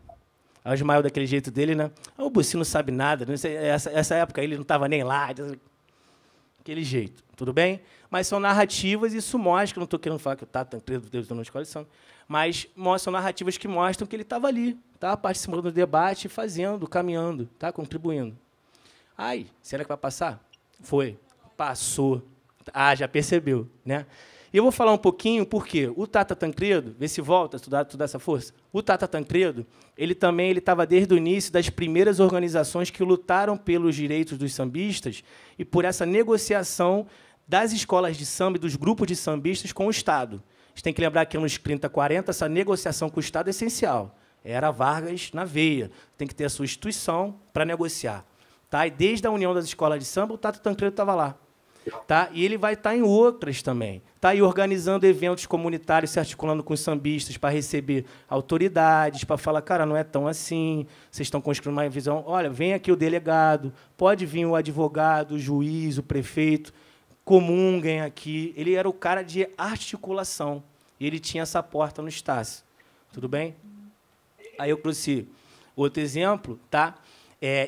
Aí o Ismael, daquele jeito dele, né? O Bussi não sabe nada, essa época ele não estava nem lá. aquele jeito, tudo bem? Mas são narrativas, e isso mostra, não estou querendo falar que o Tata Tancredo deu na escola de samba, mas são narrativas que mostram que ele estava ali, tá? Participando do debate, fazendo, caminhando, tá? Contribuindo. Ai, será que vai passar? Foi. Passou. Ah, já percebeu, né? E eu vou falar um pouquinho porque o Tata Tancredo, vê se volta, tu dá essa força. O Tata Tancredo, ele estava desde o início das primeiras organizações que lutaram pelos direitos dos sambistas e por essa negociação das escolas de samba e dos grupos de sambistas com o Estado. A gente tem que lembrar que nos 30, 40, essa negociação com o Estado é essencial. Era Vargas na veia. Tem que ter a sua instituição para negociar. Tá? E desde a União das Escolas de Samba, o Tata Tancredo estava lá. Tá? E ele vai estar em outras também. Tá aí organizando eventos comunitários, se articulando com os sambistas para receber autoridades, para falar, cara, não é tão assim, vocês estão construindo uma visão, olha, vem aqui o delegado, pode vir o advogado, o juiz, o prefeito, comunguem aqui. Ele era o cara de articulação, e ele tinha essa porta no Estácio. Tudo bem? Aí eu trouxe outro exemplo, tá?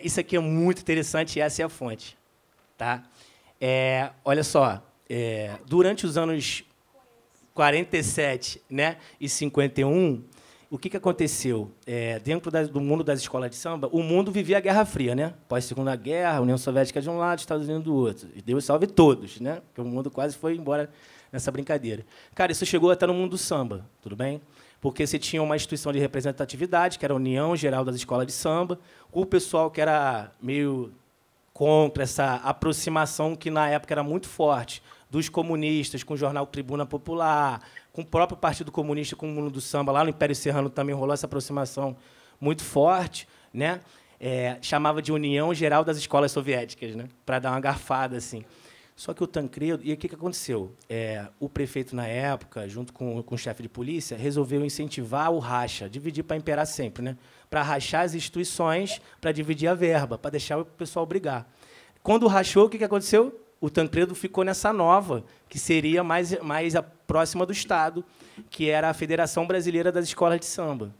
Isso aqui é muito interessante, e essa é a fonte. Tá? Olha só, durante os anos 47, né, e 51, o que aconteceu? Dentro do mundo das escolas de samba, o mundo vivia a Guerra Fria, né? Pós-Segunda Guerra, a União Soviética de um lado, Estados Unidos do outro. E Deus salve todos, né? Porque o mundo quase foi embora nessa brincadeira. Cara, isso chegou até no mundo do samba, tudo bem? Porque você tinha uma instituição de representatividade, que era a União Geral das Escolas de Samba, o pessoal que era meio contra essa aproximação que, na época, era muito forte, dos comunistas com o jornal Tribuna Popular, com o próprio Partido Comunista, com o mundo do samba. Lá no Império Serrano também rolou essa aproximação muito forte, né? Chamava de União Geral das Escolas Soviéticas, né? Para dar uma garfada, assim. Só que o Tancredo... E o que aconteceu? O prefeito, na época, junto com o chefe de polícia, resolveu incentivar o racha, dividir para imperar sempre, né? Para rachar as instituições, para dividir a verba, para deixar o pessoal brigar. Quando rachou, o que aconteceu? O Tancredo ficou nessa nova, que seria mais a próxima do Estado, que era a Federação Brasileira das Escolas de Samba.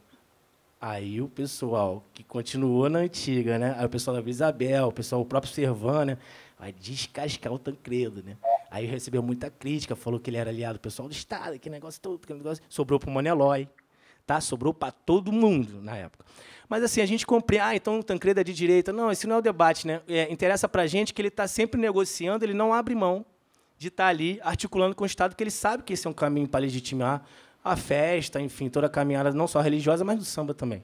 Aí o pessoal que continuou na antiga, né? Aí o pessoal da Vila Isabel, o próprio Servan, né? Vai descascar o Tancredo, né? Aí recebeu muita crítica, falou que ele era aliado do pessoal do Estado, que negócio todo, que negócio... Sobrou para o Monelói, tá? Sobrou para todo mundo na época. Mas assim, a gente compreende, então o Tancredo é de direita. Não, esse não é o debate, né? Interessa para a gente que ele está sempre negociando, ele não abre mão de estar ali articulando com o Estado, porque ele sabe que esse é um caminho para legitimar a festa, enfim, toda a caminhada, não só religiosa, mas do samba também.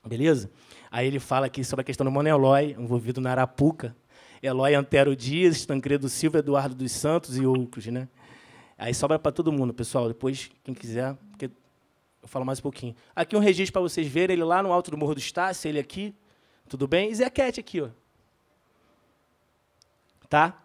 Beleza? Aí ele fala aqui sobre a questão do Monelói, envolvido na Arapuca, Eloy Antero Dias, Tancredo Silva, Eduardo dos Santos e outros, né? Aí sobra para todo mundo, pessoal. Depois, quem quiser, porque eu falo mais um pouquinho. Aqui um registro para vocês verem, ele lá no alto do Morro do Estácio, ele aqui, tudo bem? E Zequete aqui, ó. Tá?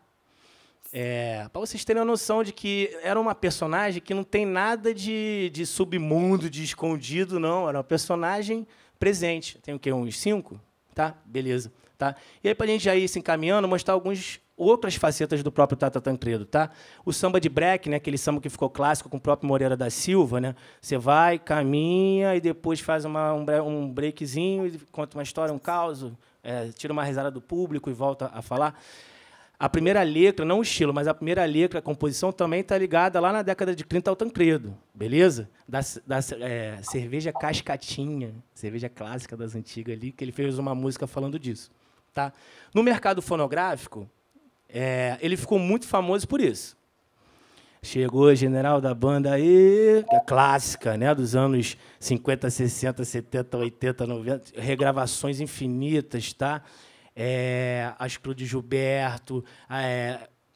Para vocês terem a noção de que era uma personagem que não tem nada de submundo, de escondido, não. Era uma personagem presente. Tem o quê? Uns 5? Tá? Beleza. Tá? E aí, para a gente já ir se encaminhando, mostrar algumas outras facetas do próprio Tata Tancredo. Tá? O samba de break, né, aquele samba que ficou clássico com o próprio Moreira da Silva, né? Você vai, caminha e depois faz um breakzinho, e conta uma história, um caos, tira uma risada do público e volta a falar. A primeira letra, não o estilo, mas a primeira letra, a composição, também está ligada lá na década de 30 ao Tancredo, beleza? Da cerveja Cascatinha, cerveja clássica das antigas ali, que ele fez uma música falando disso. Tá? No mercado fonográfico, ele ficou muito famoso por isso. Chegou o General da Banda aí, que é clássica, né, dos anos 50, 60, 70, 80, 90, regravações infinitas, tá? Acho que o de Gilberto,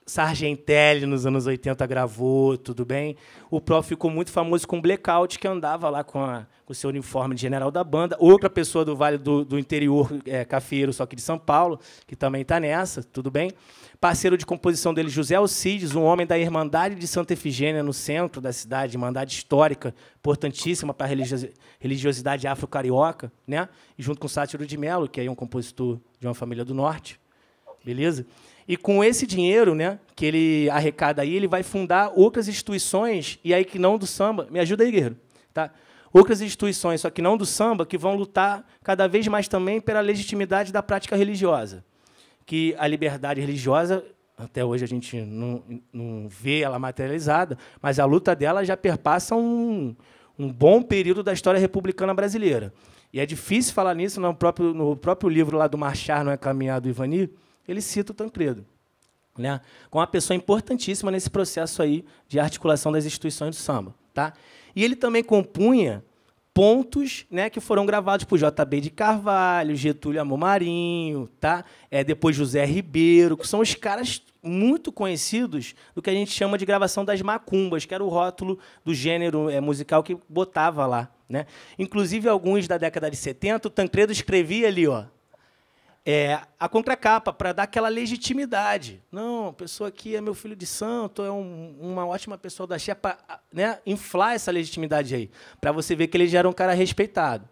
Sargentelli nos anos 80 gravou, tudo bem? O Prof ficou muito famoso com o Blackout, que andava lá com o seu uniforme de general da banda. Outra pessoa do Vale do Interior, cafeiro, só que de São Paulo, que também está nessa, tudo bem? Parceiro de composição dele, José Alcides, um homem da Irmandade de Santa Efigênia, no centro da cidade, Irmandade histórica, importantíssima para a religiosidade afro-carioca, né? E junto com Sátiro de Mello, que é um compositor de uma família do Norte, beleza? E com esse dinheiro, né, que ele arrecada aí, ele vai fundar outras instituições, e aí que não do samba, me ajuda aí, guerreiro, tá? Outras instituições, só que não do samba, que vão lutar cada vez mais também pela legitimidade da prática religiosa. Que a liberdade religiosa até hoje a gente não vê ela materializada, mas a luta dela já perpassa um bom período da história republicana brasileira. E é difícil falar nisso no próprio livro lá do Marchar, Não é Caminhar, do Ivani, ele cita o Tancredo, né, como uma pessoa importantíssima nesse processo aí de articulação das instituições do samba. Tá? E ele também compunha pontos, né, que foram gravados por J.B. de Carvalho, Getúlio Amor Marinho, tá? Depois José Ribeiro, que são os caras muito conhecidos do que a gente chama de gravação das macumbas, que era o rótulo do gênero musical que botava lá, né? Inclusive, alguns da década de 70, o Tancredo escrevia ali, ó, a contracapa, para dar aquela legitimidade. Não, a pessoa aqui é meu filho de santo, é uma ótima pessoa da Xé, para, né, inflar essa legitimidade aí, para você ver que ele já era um cara respeitado.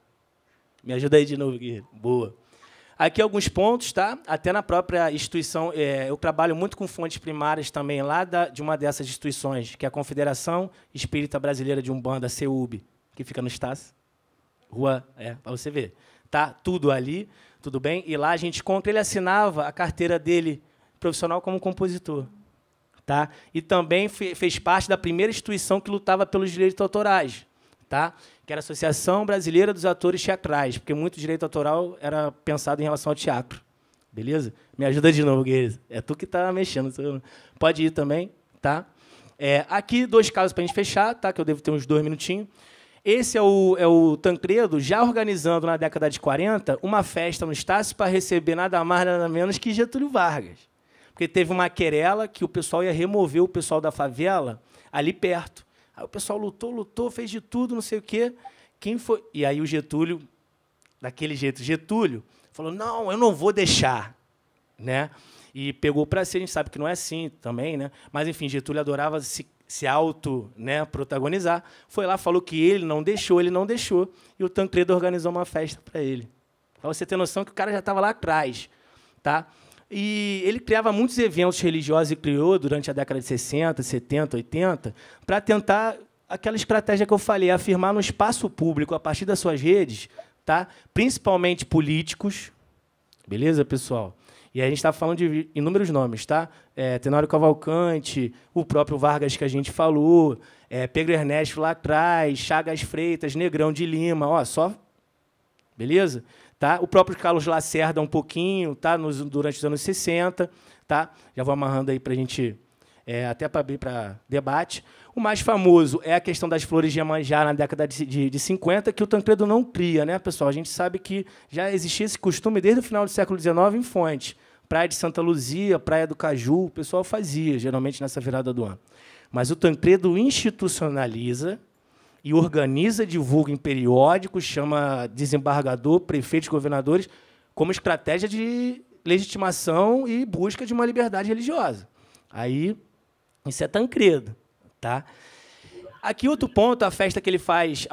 Me ajuda aí de novo, Guilherme. Boa. Aqui alguns pontos, tá? Até na própria instituição, eu trabalho muito com fontes primárias também, lá de uma dessas instituições, que é a Confederação Espírita Brasileira de Umbanda, CEUB, que fica no Estácio. Rua, para você ver. Tá tudo ali. Tudo bem? E lá a gente encontra, ele assinava a carteira dele profissional como compositor. Tá? E também fez parte da primeira instituição que lutava pelos direitos autorais, tá? Que era a Associação Brasileira dos Atores Teatrais, porque muito direito autoral era pensado em relação ao teatro. Beleza? Me ajuda de novo, Guilherme. É tu que está mexendo. Pode ir também. Tá? Aqui, 2 casos para a gente fechar, tá? Que eu devo ter uns 2 minutinhos. Esse é o Tancredo já organizando, na década de 40, uma festa no Estácio para receber nada mais, nada menos que Getúlio Vargas. Porque teve uma querela que o pessoal ia remover o pessoal da favela ali perto. Aí o pessoal lutou, fez de tudo, não sei o quê. Quem foi? E aí o Getúlio, daquele jeito, Getúlio, falou, não, eu não vou deixar. Né? E pegou para si, a gente sabe que não é assim também, né? Mas, enfim, Getúlio adorava se auto, né, protagonizar, foi lá, falou que ele não deixou, e o Tancredo organizou uma festa para ele. Para você ter noção que o cara já estava lá atrás. Tá? E ele criava muitos eventos religiosos e criou durante a década de 60, 70, 80, para tentar aquela estratégia que eu falei, afirmar no espaço público, a partir das suas redes, tá? Principalmente políticos. Beleza, pessoal? E a gente está falando de inúmeros nomes, tá? Tenório Cavalcante, o próprio Vargas que a gente falou, Pedro Ernesto lá atrás, Chagas Freitas, Negrão de Lima, ó, só, beleza? Tá? O próprio Carlos Lacerda um pouquinho, tá? Durante os anos 60, tá? Já vou amarrando aí para a gente, até para abrir para debate. O mais famoso é a questão das flores de Iemanjá na década de 50, que o Tancredo não cria, né, pessoal? A gente sabe que já existia esse costume desde o final do século XIX em Fonte. Praia de Santa Luzia, Praia do Caju, o pessoal fazia, geralmente, nessa virada do ano. Mas o Tancredo institucionaliza e organiza, divulga em periódicos, chama desembargador, prefeitos, governadores, como estratégia de legitimação e busca de uma liberdade religiosa. Aí, isso é Tancredo. Tá? Aqui, outro ponto, a festa que ele faz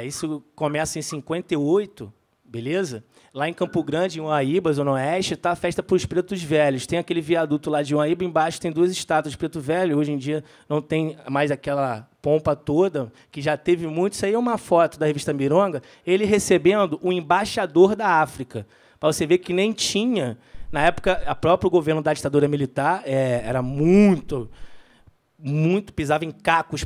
isso começa em 58, beleza? Lá em Campo Grande, em Uaíba, Zona Oeste, tá a festa para os pretos velhos. Tem aquele viaduto lá de Uaíba, embaixo tem 2 estátuas de preto velho. Hoje em dia não tem mais aquela pompa toda, que já teve muito. Isso aí é uma foto da revista Mironga, ele recebendo o embaixador da África. Para você ver que nem tinha. Na época, o próprio governo da ditadura militar era muito pisava em cacos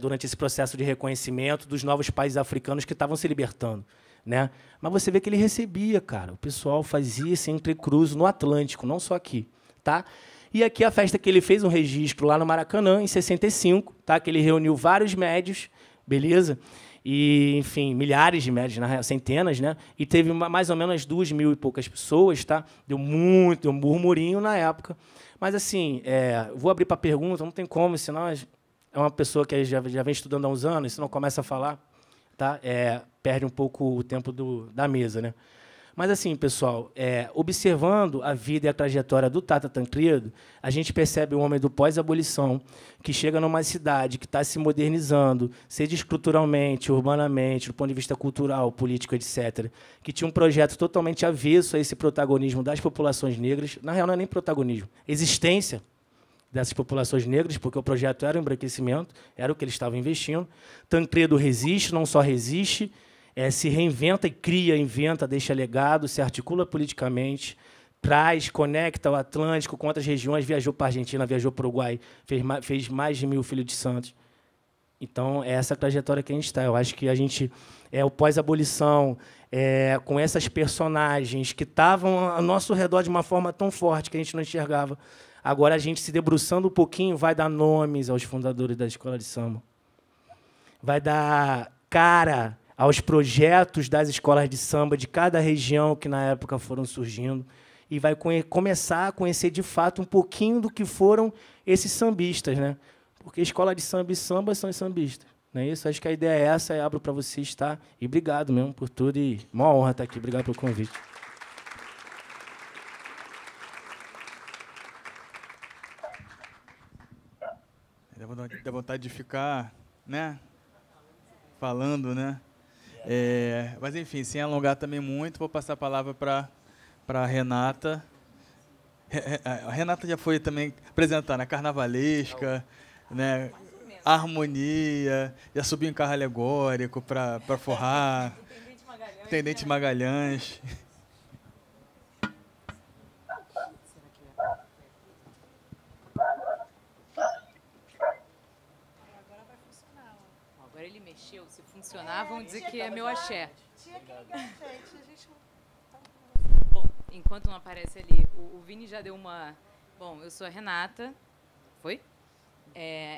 durante esse processo de reconhecimento dos novos países africanos que estavam se libertando. Né? Mas você vê que ele recebia, cara. O pessoal fazia esse entrecruzo no Atlântico, não só aqui. Tá? E aqui a festa que ele fez um registro lá no Maracanã, em 65, tá? Que ele reuniu vários médios, beleza? E, enfim, milhares de médios, centenas, né? E teve mais ou menos 2.000 e poucas pessoas, tá? Deu um murmurinho na época. Mas, assim, vou abrir para pergunta, não tem como, senão é uma pessoa que já vem estudando há uns anos, se não começa a falar, tá? Perde um pouco o tempo da mesa, né? Mas, assim, pessoal, observando a vida e a trajetória do Tata Tancredo, a gente percebe um homem do pós-abolição que chega numa cidade que está se modernizando, seja estruturalmente, urbanamente, do ponto de vista cultural, político, etc., que tinha um projeto totalmente avesso a esse protagonismo das populações negras. Na real, não é nem protagonismo, existência dessas populações negras, porque o projeto era o embranquecimento, era o que eles estavam investindo. Tancredo resiste, não só resiste, se reinventa e cria, inventa, deixa legado, se articula politicamente, Praz, conecta o Atlântico com outras regiões, viajou para a Argentina, viajou para o Uruguai, fez mais de 1000 Filhos de Santos. Então, é essa trajetória que a gente está. Eu acho que a gente, o pós-abolição, com essas personagens que estavam ao nosso redor de uma forma tão forte que a gente não enxergava, agora a gente, se debruçando um pouquinho, vai dar nomes aos fundadores da escola de samba. Vai dar cara aos projetos das escolas de samba de cada região que, na época, foram surgindo, e vai começar a conhecer, de fato, um pouquinho do que foram esses sambistas, né? Porque escola de samba e samba são os sambistas. Não é isso? Acho que a ideia é essa, abro para vocês, tá? E obrigado mesmo por tudo, e uma honra estar aqui. Obrigado pelo convite.
Dá vontade de ficar, né? Falando, né? Mas, enfim, sem alongar também muito, vou passar a palavra para a Renata. A Renata já foi também apresentar na Carnavalesca, né? Harmonia, já subiu em carro alegórico para forrar. Intendente Magalhães.
Agora ele mexeu, se funcionar, vão dizer que é meu axé.
Tinha que ligar, gente. A gente
Bom, enquanto não aparece ali, o Vini já deu uma... Bom, eu sou a Renata. Foi?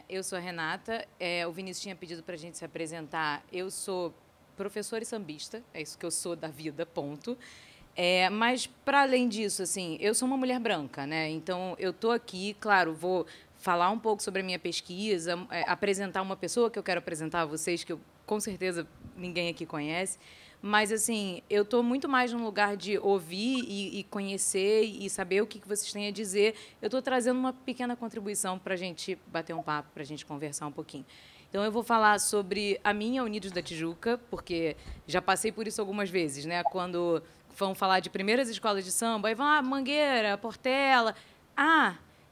Eu sou a Renata. O Vinícius tinha pedido para a gente se apresentar. Eu sou professora e sambista. É isso que eu sou da vida, ponto. Mas, para além disso, assim, eu sou uma mulher branca, né? Então, eu estou aqui, claro, vou falar um pouco sobre a minha pesquisa, apresentar uma pessoa que eu quero apresentar a vocês, que eu, com certeza ninguém aqui conhece. Mas, assim, eu estou muito mais num lugar de ouvir e conhecer e saber o que vocês têm a dizer. Eu estou trazendo uma pequena contribuição para a gente bater um papo, para a gente conversar um pouquinho. Então, eu vou falar sobre a minha Unidos da Tijuca, porque já passei por isso algumas vezes, né? Quando vão falar de primeiras escolas de samba, aí vão, Mangueira, Portela.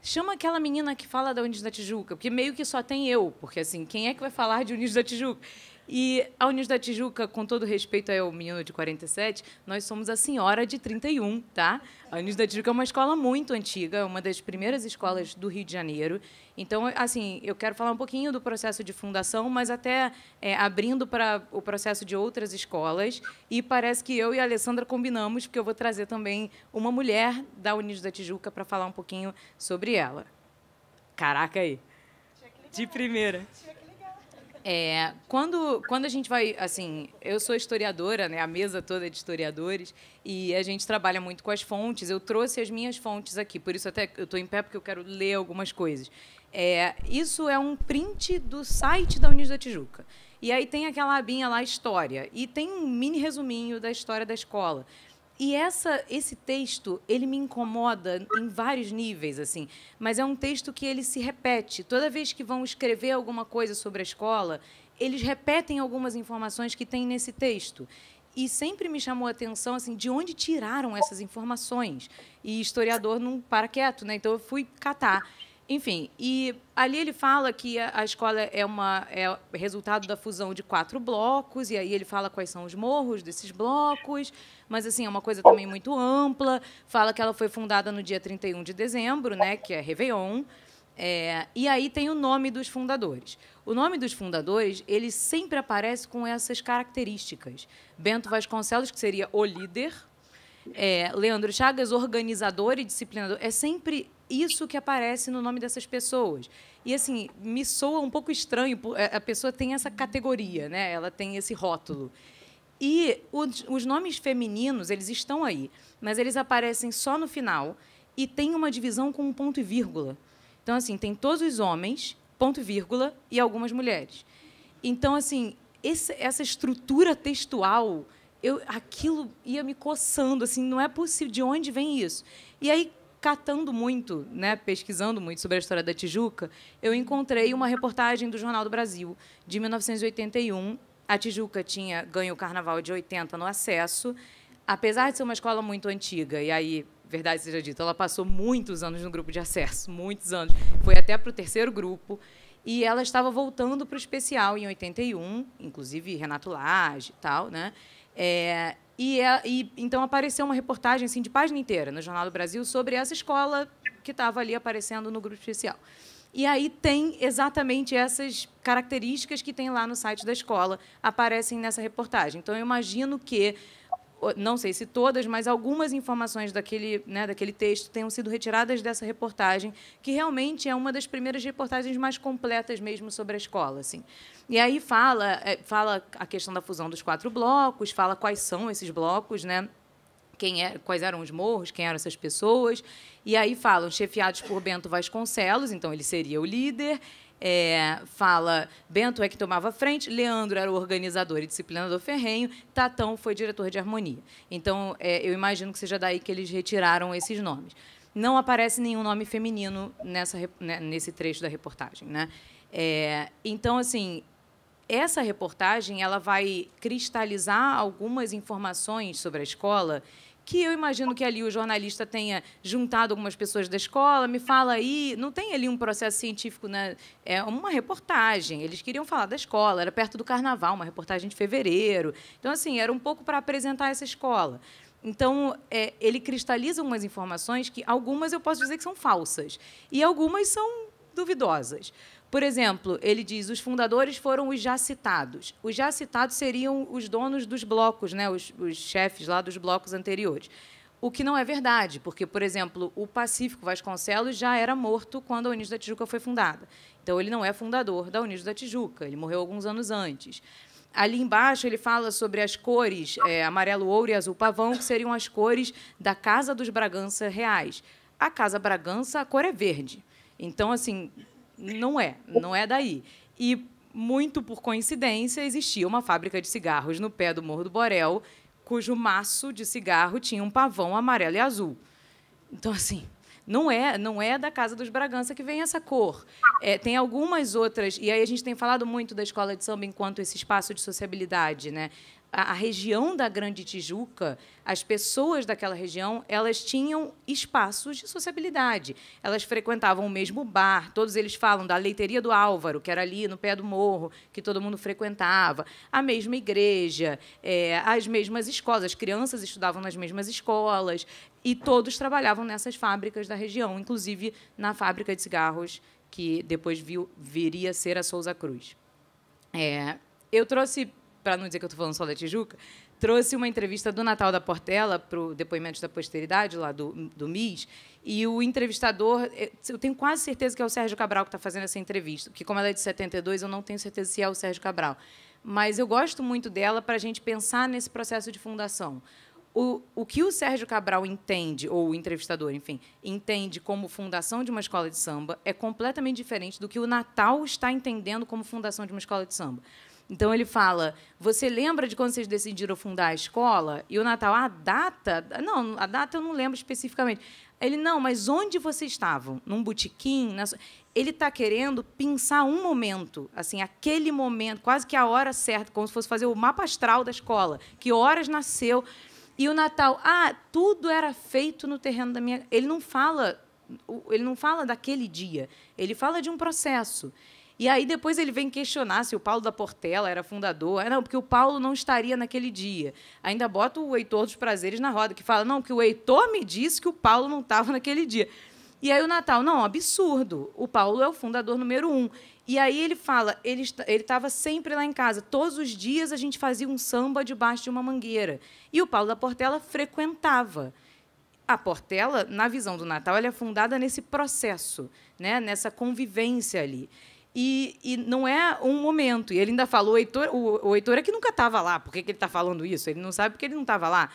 Chama aquela menina que fala da Unidos da Tijuca, porque meio que só tem eu, porque, assim, quem é que vai falar de Unidos da Tijuca? E a Unidos da Tijuca, com todo respeito ao menino de 47, nós somos a senhora de 31, tá? A Unidos da Tijuca é uma escola muito antiga, uma das primeiras escolas do Rio de Janeiro. Então, assim, eu quero falar um pouquinho do processo de fundação, mas até abrindo para o processo de outras escolas. E parece que eu e a Alessandra combinamos, porque eu vou trazer também uma mulher da Unidos da Tijuca para falar um pouquinho sobre ela. Caraca aí. De primeira. Quando a gente vai, assim, eu sou historiadora, né, a mesa toda é de historiadores, e a gente trabalha muito com as fontes. Eu trouxe as minhas fontes aqui, por isso até eu estou em pé, porque eu quero ler algumas coisas. Isso é um print do site da Unidos da Tijuca. E aí tem aquela abinha lá, História, e tem um mini resuminho da história da escola. E esse texto, ele me incomoda em vários níveis, assim, mas é um texto que ele se repete. Toda vez que vão escrever alguma coisa sobre a escola, eles repetem algumas informações que tem nesse texto. E sempre me chamou a atenção, assim, de onde tiraram essas informações. E historiador não para quieto, né? Então, eu fui catar. Enfim, e ali ele fala que a escola é resultado da fusão de 4 blocos, e aí ele fala quais são os morros desses blocos, mas, assim, é uma coisa também muito ampla. Fala que ela foi fundada no dia 31 de dezembro, né, que é Réveillon, e aí tem o nome dos fundadores. O nome dos fundadores, ele sempre aparece com essas características. Bento Vasconcelos, que seria o líder, Leandro Chagas, organizador e disciplinador. É sempre isso que aparece no nome dessas pessoas. E, assim, me soa um pouco estranho. A pessoa tem essa categoria, né? Ela tem esse rótulo. E os nomes femininos, eles estão aí, mas eles aparecem só no final e tem uma divisão com um ponto e vírgula. Então, assim, tem todos os homens, ponto e vírgula, e algumas mulheres. Então, assim, essa estrutura textual, aquilo ia me coçando, assim, não é possível, de onde vem isso? E aí, catando muito, né, pesquisando muito sobre a história da Tijuca, eu encontrei uma reportagem do Jornal do Brasil, de 1981. A Tijuca tinha ganho o Carnaval de 80 no acesso, apesar de ser uma escola muito antiga, e aí, verdade seja dita, ela passou muitos anos no grupo de acesso, muitos anos, foi até para o 3º grupo, e ela estava voltando para o especial em 81, inclusive Renato Lage e tal, né? Então apareceu uma reportagem assim, de página inteira no Jornal do Brasil sobre essa escola que estava ali aparecendo no grupo especial. E aí tem exatamente essas características que tem lá no site da escola, aparecem nessa reportagem. Então, eu imagino que, não sei se todas, mas algumas informações daquele texto tenham sido retiradas dessa reportagem, que realmente é uma das primeiras reportagens mais completas mesmo sobre a escola. Assim. E aí fala a questão da fusão dos 4 blocos, fala quais são esses blocos, né? Quais eram os morros, quem eram essas pessoas. E aí falam, chefiados por Bento Vasconcelos, então ele seria o líder. Fala, Bento é que tomava frente, Leandro era o organizador e disciplinador ferrenho, Tatão foi diretor de harmonia. Então, eu imagino que seja daí que eles retiraram esses nomes. Não aparece nenhum nome feminino nesse trecho da reportagem, né? Então, assim, essa reportagem ela vai cristalizar algumas informações sobre a escola que eu imagino que ali o jornalista tenha juntado algumas pessoas da escola, me fala aí, não tem ali um processo científico, né? É uma reportagem, eles queriam falar da escola, era perto do carnaval, uma reportagem de fevereiro. Então, assim, era um pouco para apresentar essa escola. Então, ele cristaliza umas informações que algumas eu posso dizer que são falsas e algumas são duvidosas. Por exemplo, ele diz, os fundadores foram os já citados. Os já citados seriam os donos dos blocos, né, os chefes lá dos blocos anteriores. O que não é verdade, porque, por exemplo, o Pacífico Vasconcelos já era morto quando a Unidos da Tijuca foi fundada. Então, ele não é fundador da Unidos da Tijuca, ele morreu alguns anos antes. Ali embaixo, ele fala sobre as cores amarelo ouro e azul pavão, que seriam as cores da Casa dos Bragança Reais. A Casa Bragança, a cor é verde. Então, assim, não é daí. E, muito por coincidência, existia uma fábrica de cigarros no pé do Morro do Borel, cujo maço de cigarro tinha um pavão amarelo e azul. Então, assim, não é da Casa dos Bragança que vem essa cor. Tem algumas outras, e aí a gente tem falado muito da escola de samba enquanto esse espaço de sociabilidade, né? A região da Grande Tijuca, as pessoas daquela região, elas tinham espaços de sociabilidade. Elas frequentavam o mesmo bar, todos eles falam da Leiteria do Álvaro, que era ali no pé do morro, que todo mundo frequentava, a mesma igreja, as mesmas escolas, as crianças estudavam nas mesmas escolas, e todos trabalhavam nessas fábricas da região, inclusive na fábrica de cigarros, que depois viria a ser a Souza Cruz. Eu trouxe, para não dizer que eu estou falando só da Tijuca, trouxe uma entrevista do Natal da Portela para o Depoimentos da Posteridade, lá do MIS, e o entrevistador, eu tenho quase certeza que é o Sérgio Cabral que está fazendo essa entrevista, porque, como ela é de 72, eu não tenho certeza se é o Sérgio Cabral. Mas eu gosto muito dela para a gente pensar nesse processo de fundação. O que o Sérgio Cabral entende, ou o entrevistador, enfim, entende como fundação de uma escola de samba é completamente diferente do que o Natal está entendendo como fundação de uma escola de samba. Então, ele fala, você lembra de quando vocês decidiram fundar a escola? E o Natal, a data? Não, a data eu não lembro especificamente. Ele, não, mas onde vocês estavam? Num botequim? Ele está querendo pensar um momento, assim, aquele momento, quase que a hora certa, como se fosse fazer o mapa astral da escola. Que horas nasceu? E o Natal, tudo era feito no terreno da minha... Ele não fala daquele dia, ele fala de um processo. E aí depois ele vem questionar se o Paulo da Portela era fundador. Não, porque o Paulo não estaria naquele dia. Ainda bota o Heitor dos Prazeres na roda, que fala, não, que o Heitor me disse que o Paulo não estava naquele dia. E aí o Natal, não, absurdo, o Paulo é o fundador número 1. E aí ele fala, ele estava sempre lá em casa. Todos os dias a gente fazia um samba debaixo de uma mangueira. E o Paulo da Portela frequentava. A Portela, na visão do Natal, ela é fundada nesse processo, né, nessa convivência ali. E não é um momento. E ele ainda falou, o Heitor é que nunca estava lá. Por que ele está falando isso? Ele não sabe porque ele não estava lá.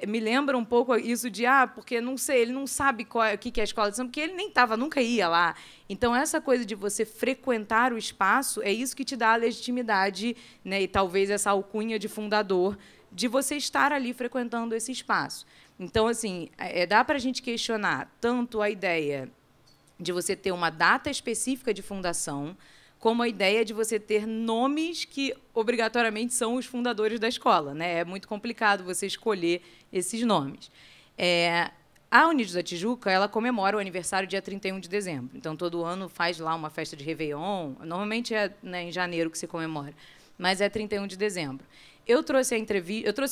Me lembra um pouco isso de, porque não sei, ele não sabe o que é a escola de samba, porque ele nem estava, nunca ia lá. Então, essa coisa de você frequentar o espaço é isso que te dá a legitimidade, né, e talvez essa alcunha de fundador, de você estar ali frequentando esse espaço. Então, assim, dá para a gente questionar tanto a ideia de você ter uma data específica de fundação, como a ideia de você ter nomes que, obrigatoriamente, são os fundadores da escola, né? É muito complicado você escolher esses nomes. A Unidos da Tijuca, ela comemora o aniversário dia 31 de dezembro. Então, todo ano faz lá uma festa de Réveillon. Normalmente é, né, em janeiro que se comemora, mas é 31 de dezembro. eu trouxe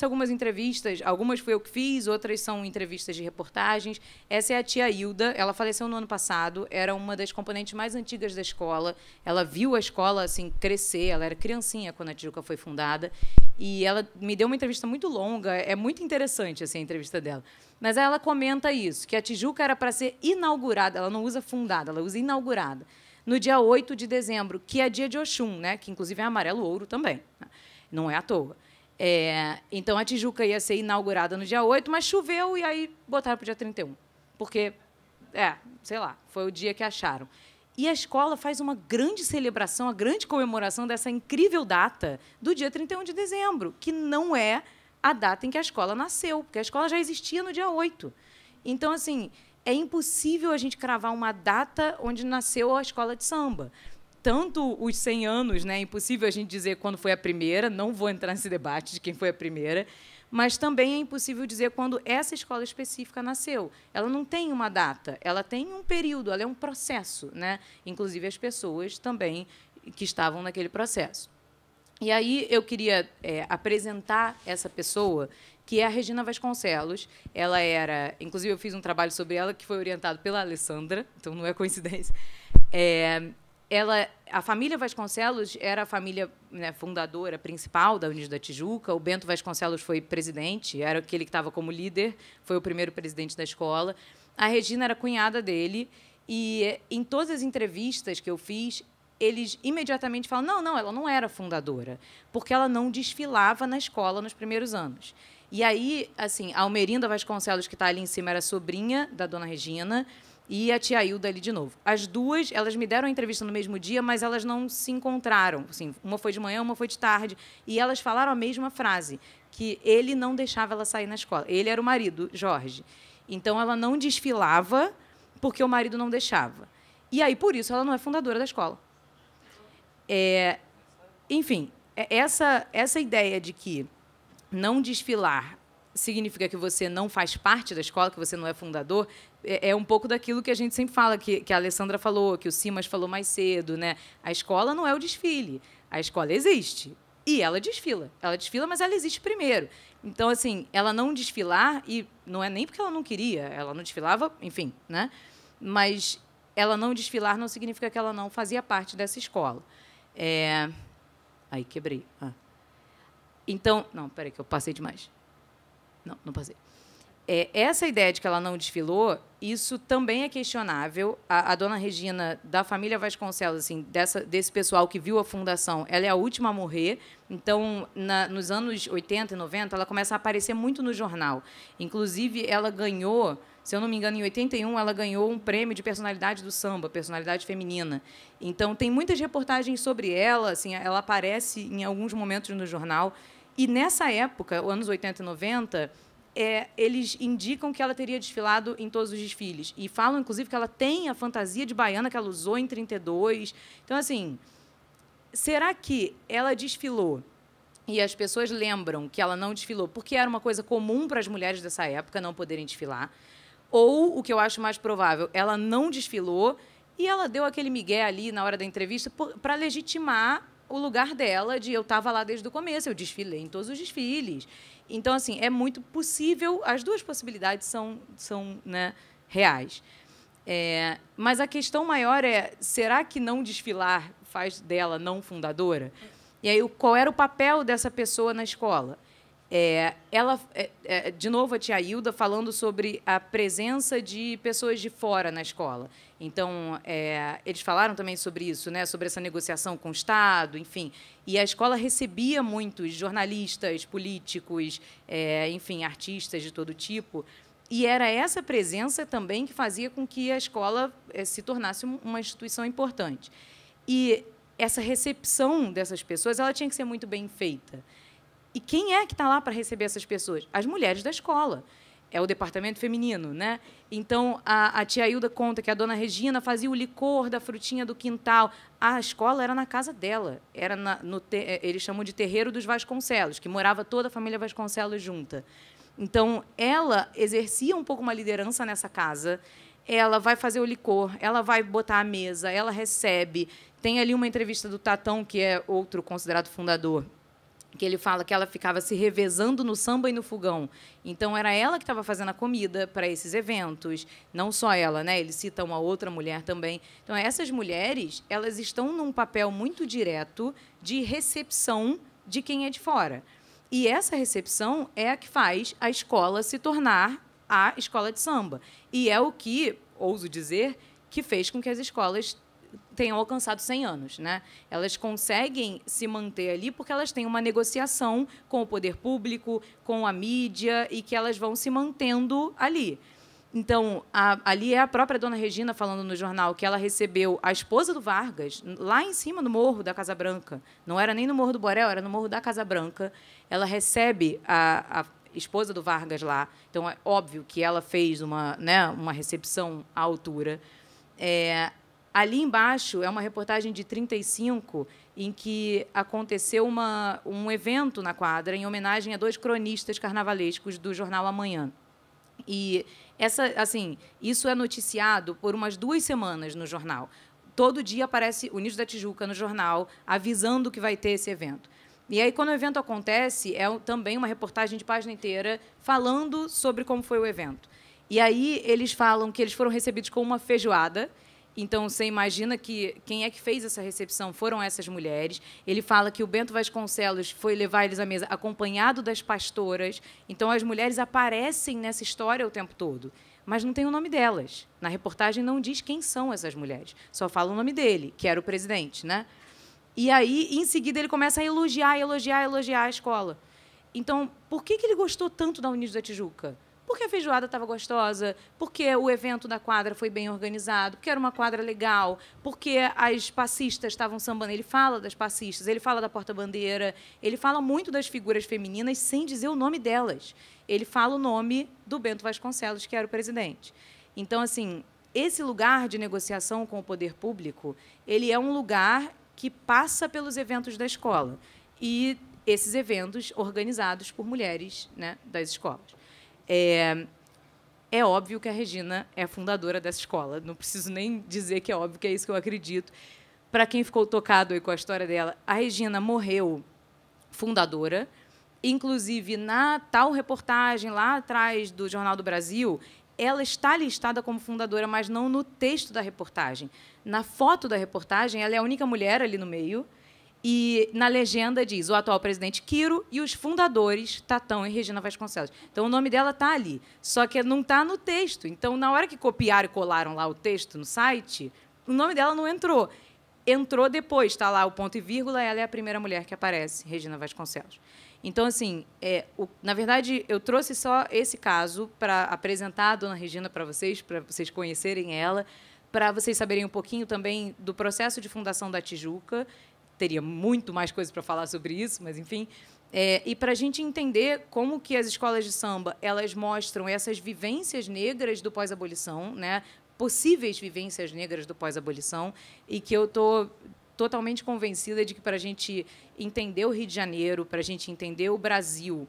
algumas entrevistas, algumas fui eu que fiz, outras são entrevistas de reportagens. Essa é a tia Hilda, ela faleceu no ano passado, era uma das componentes mais antigas da escola. Ela viu a escola assim crescer, ela era criancinha quando a Tijuca foi fundada, e ela me deu uma entrevista muito longa, é muito interessante assim, a entrevista dela. Mas aí ela comenta isso, que a Tijuca era para ser inaugurada, ela não usa fundada, ela usa inaugurada, no dia 8 de dezembro, que é dia de Oxum, né? Que inclusive é amarelo ouro também, né? Não é à toa. Então, a Tijuca ia ser inaugurada no dia 8, mas choveu e aí botaram para o dia 31. Porque, sei lá, foi o dia que acharam. E a escola faz uma grande celebração, uma grande comemoração dessa incrível data do dia 31 de dezembro, que não é a data em que a escola nasceu, porque a escola já existia no dia 8. Então, assim, é impossível a gente cravar uma data onde nasceu a escola de samba. Tanto os 100 anos, né? É impossível a gente dizer quando foi a primeira, não vou entrar nesse debate de quem foi a primeira, mas também é impossível dizer quando essa escola específica nasceu. Ela não tem uma data, ela tem um período, ela é um processo, né? Inclusive as pessoas também que estavam naquele processo. E aí eu queria apresentar essa pessoa, que é a Regina Vasconcelos. Ela era, inclusive eu fiz um trabalho sobre ela que foi orientado pela Alessandra, então não é coincidência. A família Vasconcelos era a família, né, fundadora principal da Unidos da Tijuca. O Bento Vasconcelos foi presidente, era aquele que estava como líder, foi o primeiro presidente da escola. A Regina era cunhada dele, e em todas as entrevistas que eu fiz, eles imediatamente falam, não, ela não era fundadora, porque ela não desfilava na escola nos primeiros anos. E aí, assim, a Almerinda Vasconcelos, que está ali em cima, era sobrinha da dona Regina, e a tia Hilda ali de novo. As duas, elas me deram a entrevista no mesmo dia, mas elas não se encontraram. Assim, uma foi de manhã, uma foi de tarde. E elas falaram a mesma frase, que ele não deixava ela sair na escola. Ele era o marido, Jorge. Então, ela não desfilava porque o marido não deixava. E aí, por isso, ela não é fundadora da escola. Enfim, essa ideia de que não desfilar significa que você não faz parte da escola, que você não é fundador, é um pouco daquilo que a gente sempre fala, que a Alessandra falou, que o Simas falou mais cedo, né? A escola não é o desfile. A escola existe. E ela desfila. Ela desfila, mas ela existe primeiro. Então, assim, ela não desfilar, e não é nem porque ela não queria, ela não desfilava, enfim, né? Mas ela não desfilar não significa que ela não fazia parte dessa escola. Aí, quebrei. Então, não, peraí, que eu passei demais. Não passei. Essa ideia de que ela não desfilou, isso também é questionável. A dona Regina, da família Vasconcelos, assim, desse pessoal que viu a fundação, ela é a última a morrer. Então, nos anos 80 e 90, ela começa a aparecer muito no jornal. Inclusive, ela ganhou, se eu não me engano, em 81, ela ganhou um prêmio de personalidade do samba, personalidade feminina. Então, tem muitas reportagens sobre ela, assim, ela aparece em alguns momentos no jornal. E, nessa época, anos 80 e 90, eles indicam que ela teria desfilado em todos os desfiles. E falam, inclusive, que ela tem a fantasia de baiana que ela usou em 32. Então, assim, será que ela desfilou e as pessoas lembram que ela não desfilou porque era uma coisa comum para as mulheres dessa época não poderem desfilar? Ou, o que eu acho mais provável, ela não desfilou e ela deu aquele migué ali na hora da entrevista para legitimar o lugar dela de eu estava lá desde o começo, eu desfilei em todos os desfiles. Então, assim, é muito possível, as duas possibilidades são né, reais. Mas a questão maior será que não desfilar faz dela não fundadora? E aí, qual era o papel dessa pessoa na escola? De novo, a tia Hilda falando sobre a presença de pessoas de fora na escola. Então, eles falaram também sobre isso, né, sobre essa negociação com o Estado, enfim. E a escola recebia muitos jornalistas, políticos, enfim, artistas de todo tipo. E era essa presença também que fazia com que a escola se tornasse uma instituição importante. E essa recepção dessas pessoas ela tinha que ser muito bem feita. E quem é que está lá para receber essas pessoas? As mulheres da escola. É o departamento feminino, né? Então, a tia Hilda conta que a dona Regina fazia o licor da frutinha do quintal. A escola era na casa dela. Era eles chamam de Terreiro dos Vasconcelos, que morava toda a família Vasconcelos junta. Então, ela exercia um pouco uma liderança nessa casa. Ela vai fazer o licor, ela vai botar a mesa, ela recebe. Tem ali uma entrevista do Tatão, que é outro considerado fundador, que ele fala que ela ficava se revezando no samba e no fogão. Então, era ela que estava fazendo a comida para esses eventos, não só ela, né? Ele cita uma outra mulher também. Então, essas mulheres, elas estão num papel muito direto de recepção de quem é de fora. E essa recepção é a que faz a escola se tornar a escola de samba. E é o que, ouso dizer, que fez com que as escolas tenham alcançado 100 anos, né? Elas conseguem se manter ali porque elas têm uma negociação com o poder público, com a mídia, e que elas vão se mantendo ali. Então, ali é a própria dona Regina falando no jornal que ela recebeu a esposa do Vargas, lá em cima do morro da Casa Branca. Não era nem no Morro do Borel, era no Morro da Casa Branca. Ela recebe a esposa do Vargas lá. Então, é óbvio que ela fez uma recepção à altura. Ali embaixo é uma reportagem de 35, em que aconteceu um evento na quadra em homenagem a 2 cronistas carnavalescos do jornal Amanhã. E isso é noticiado por umas 2 semanas no jornal. Todo dia aparece o Unidos da Tijuca no jornal, avisando que vai ter esse evento. E aí, quando o evento acontece, é também uma reportagem de página inteira falando sobre como foi o evento. E aí eles falam que eles foram recebidos com uma feijoada. Então, você imagina que quem é que fez essa recepção foram essas mulheres. Ele fala que o Bento Vasconcelos foi levar eles à mesa acompanhado das pastoras. Então, as mulheres aparecem nessa história o tempo todo, mas não tem o nome delas. Na reportagem não diz quem são essas mulheres, só fala o nome dele, que era o presidente, né? E aí, em seguida, ele começa a elogiar a escola. Então, por que ele gostou tanto da Unidos da Tijuca? Porque a feijoada estava gostosa, porque o evento da quadra foi bem organizado, porque era uma quadra legal, porque as passistas estavam sambando. Ele fala das passistas, ele fala da porta-bandeira, ele fala muito das figuras femininas sem dizer o nome delas. Ele fala o nome do Bento Vasconcelos, que era o presidente. Então, assim, esse lugar de negociação com o poder público, ele é um lugar que passa pelos eventos da escola. E esses eventos organizados por mulheres, né, das escolas. É óbvio que a Regina é a fundadora dessa escola. Não preciso nem dizer que é óbvio, que é isso que eu acredito. Para quem ficou tocado aí com a história dela, a Regina morreu fundadora. Inclusive, na tal reportagem lá atrás do Jornal do Brasil, ela está listada como fundadora, mas não no texto da reportagem. Na foto da reportagem, ela é a única mulher ali no meio. E na legenda diz o atual presidente Quiro e os fundadores Tatão e Regina Vasconcelos. Então, o nome dela está ali, só que não está no texto. Então, na hora que copiaram e colaram lá o texto no site, o nome dela não entrou. Entrou depois, está lá o ponto e vírgula, ela é a primeira mulher que aparece, Regina Vasconcelos. Então, assim, na verdade, eu trouxe só esse caso para apresentar a dona Regina para vocês conhecerem ela, para vocês saberem um pouquinho também do processo de fundação da Tijuca. Teria muito mais coisas para falar sobre isso, mas, enfim. E para a gente entender como que as escolas de samba elas mostram essas vivências negras do pós-abolição, né? Possíveis vivências negras do pós-abolição, e que eu estou totalmente convencida de que, para a gente entender o Rio de Janeiro, para a gente entender o Brasil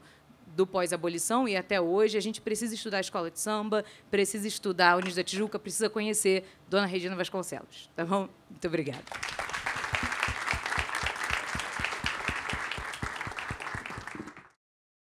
do pós-abolição e até hoje, a gente precisa estudar a escola de samba, precisa estudar a Unidos da Tijuca, precisa conhecer dona Regina Vasconcelos. Tá bom? Muito obrigada.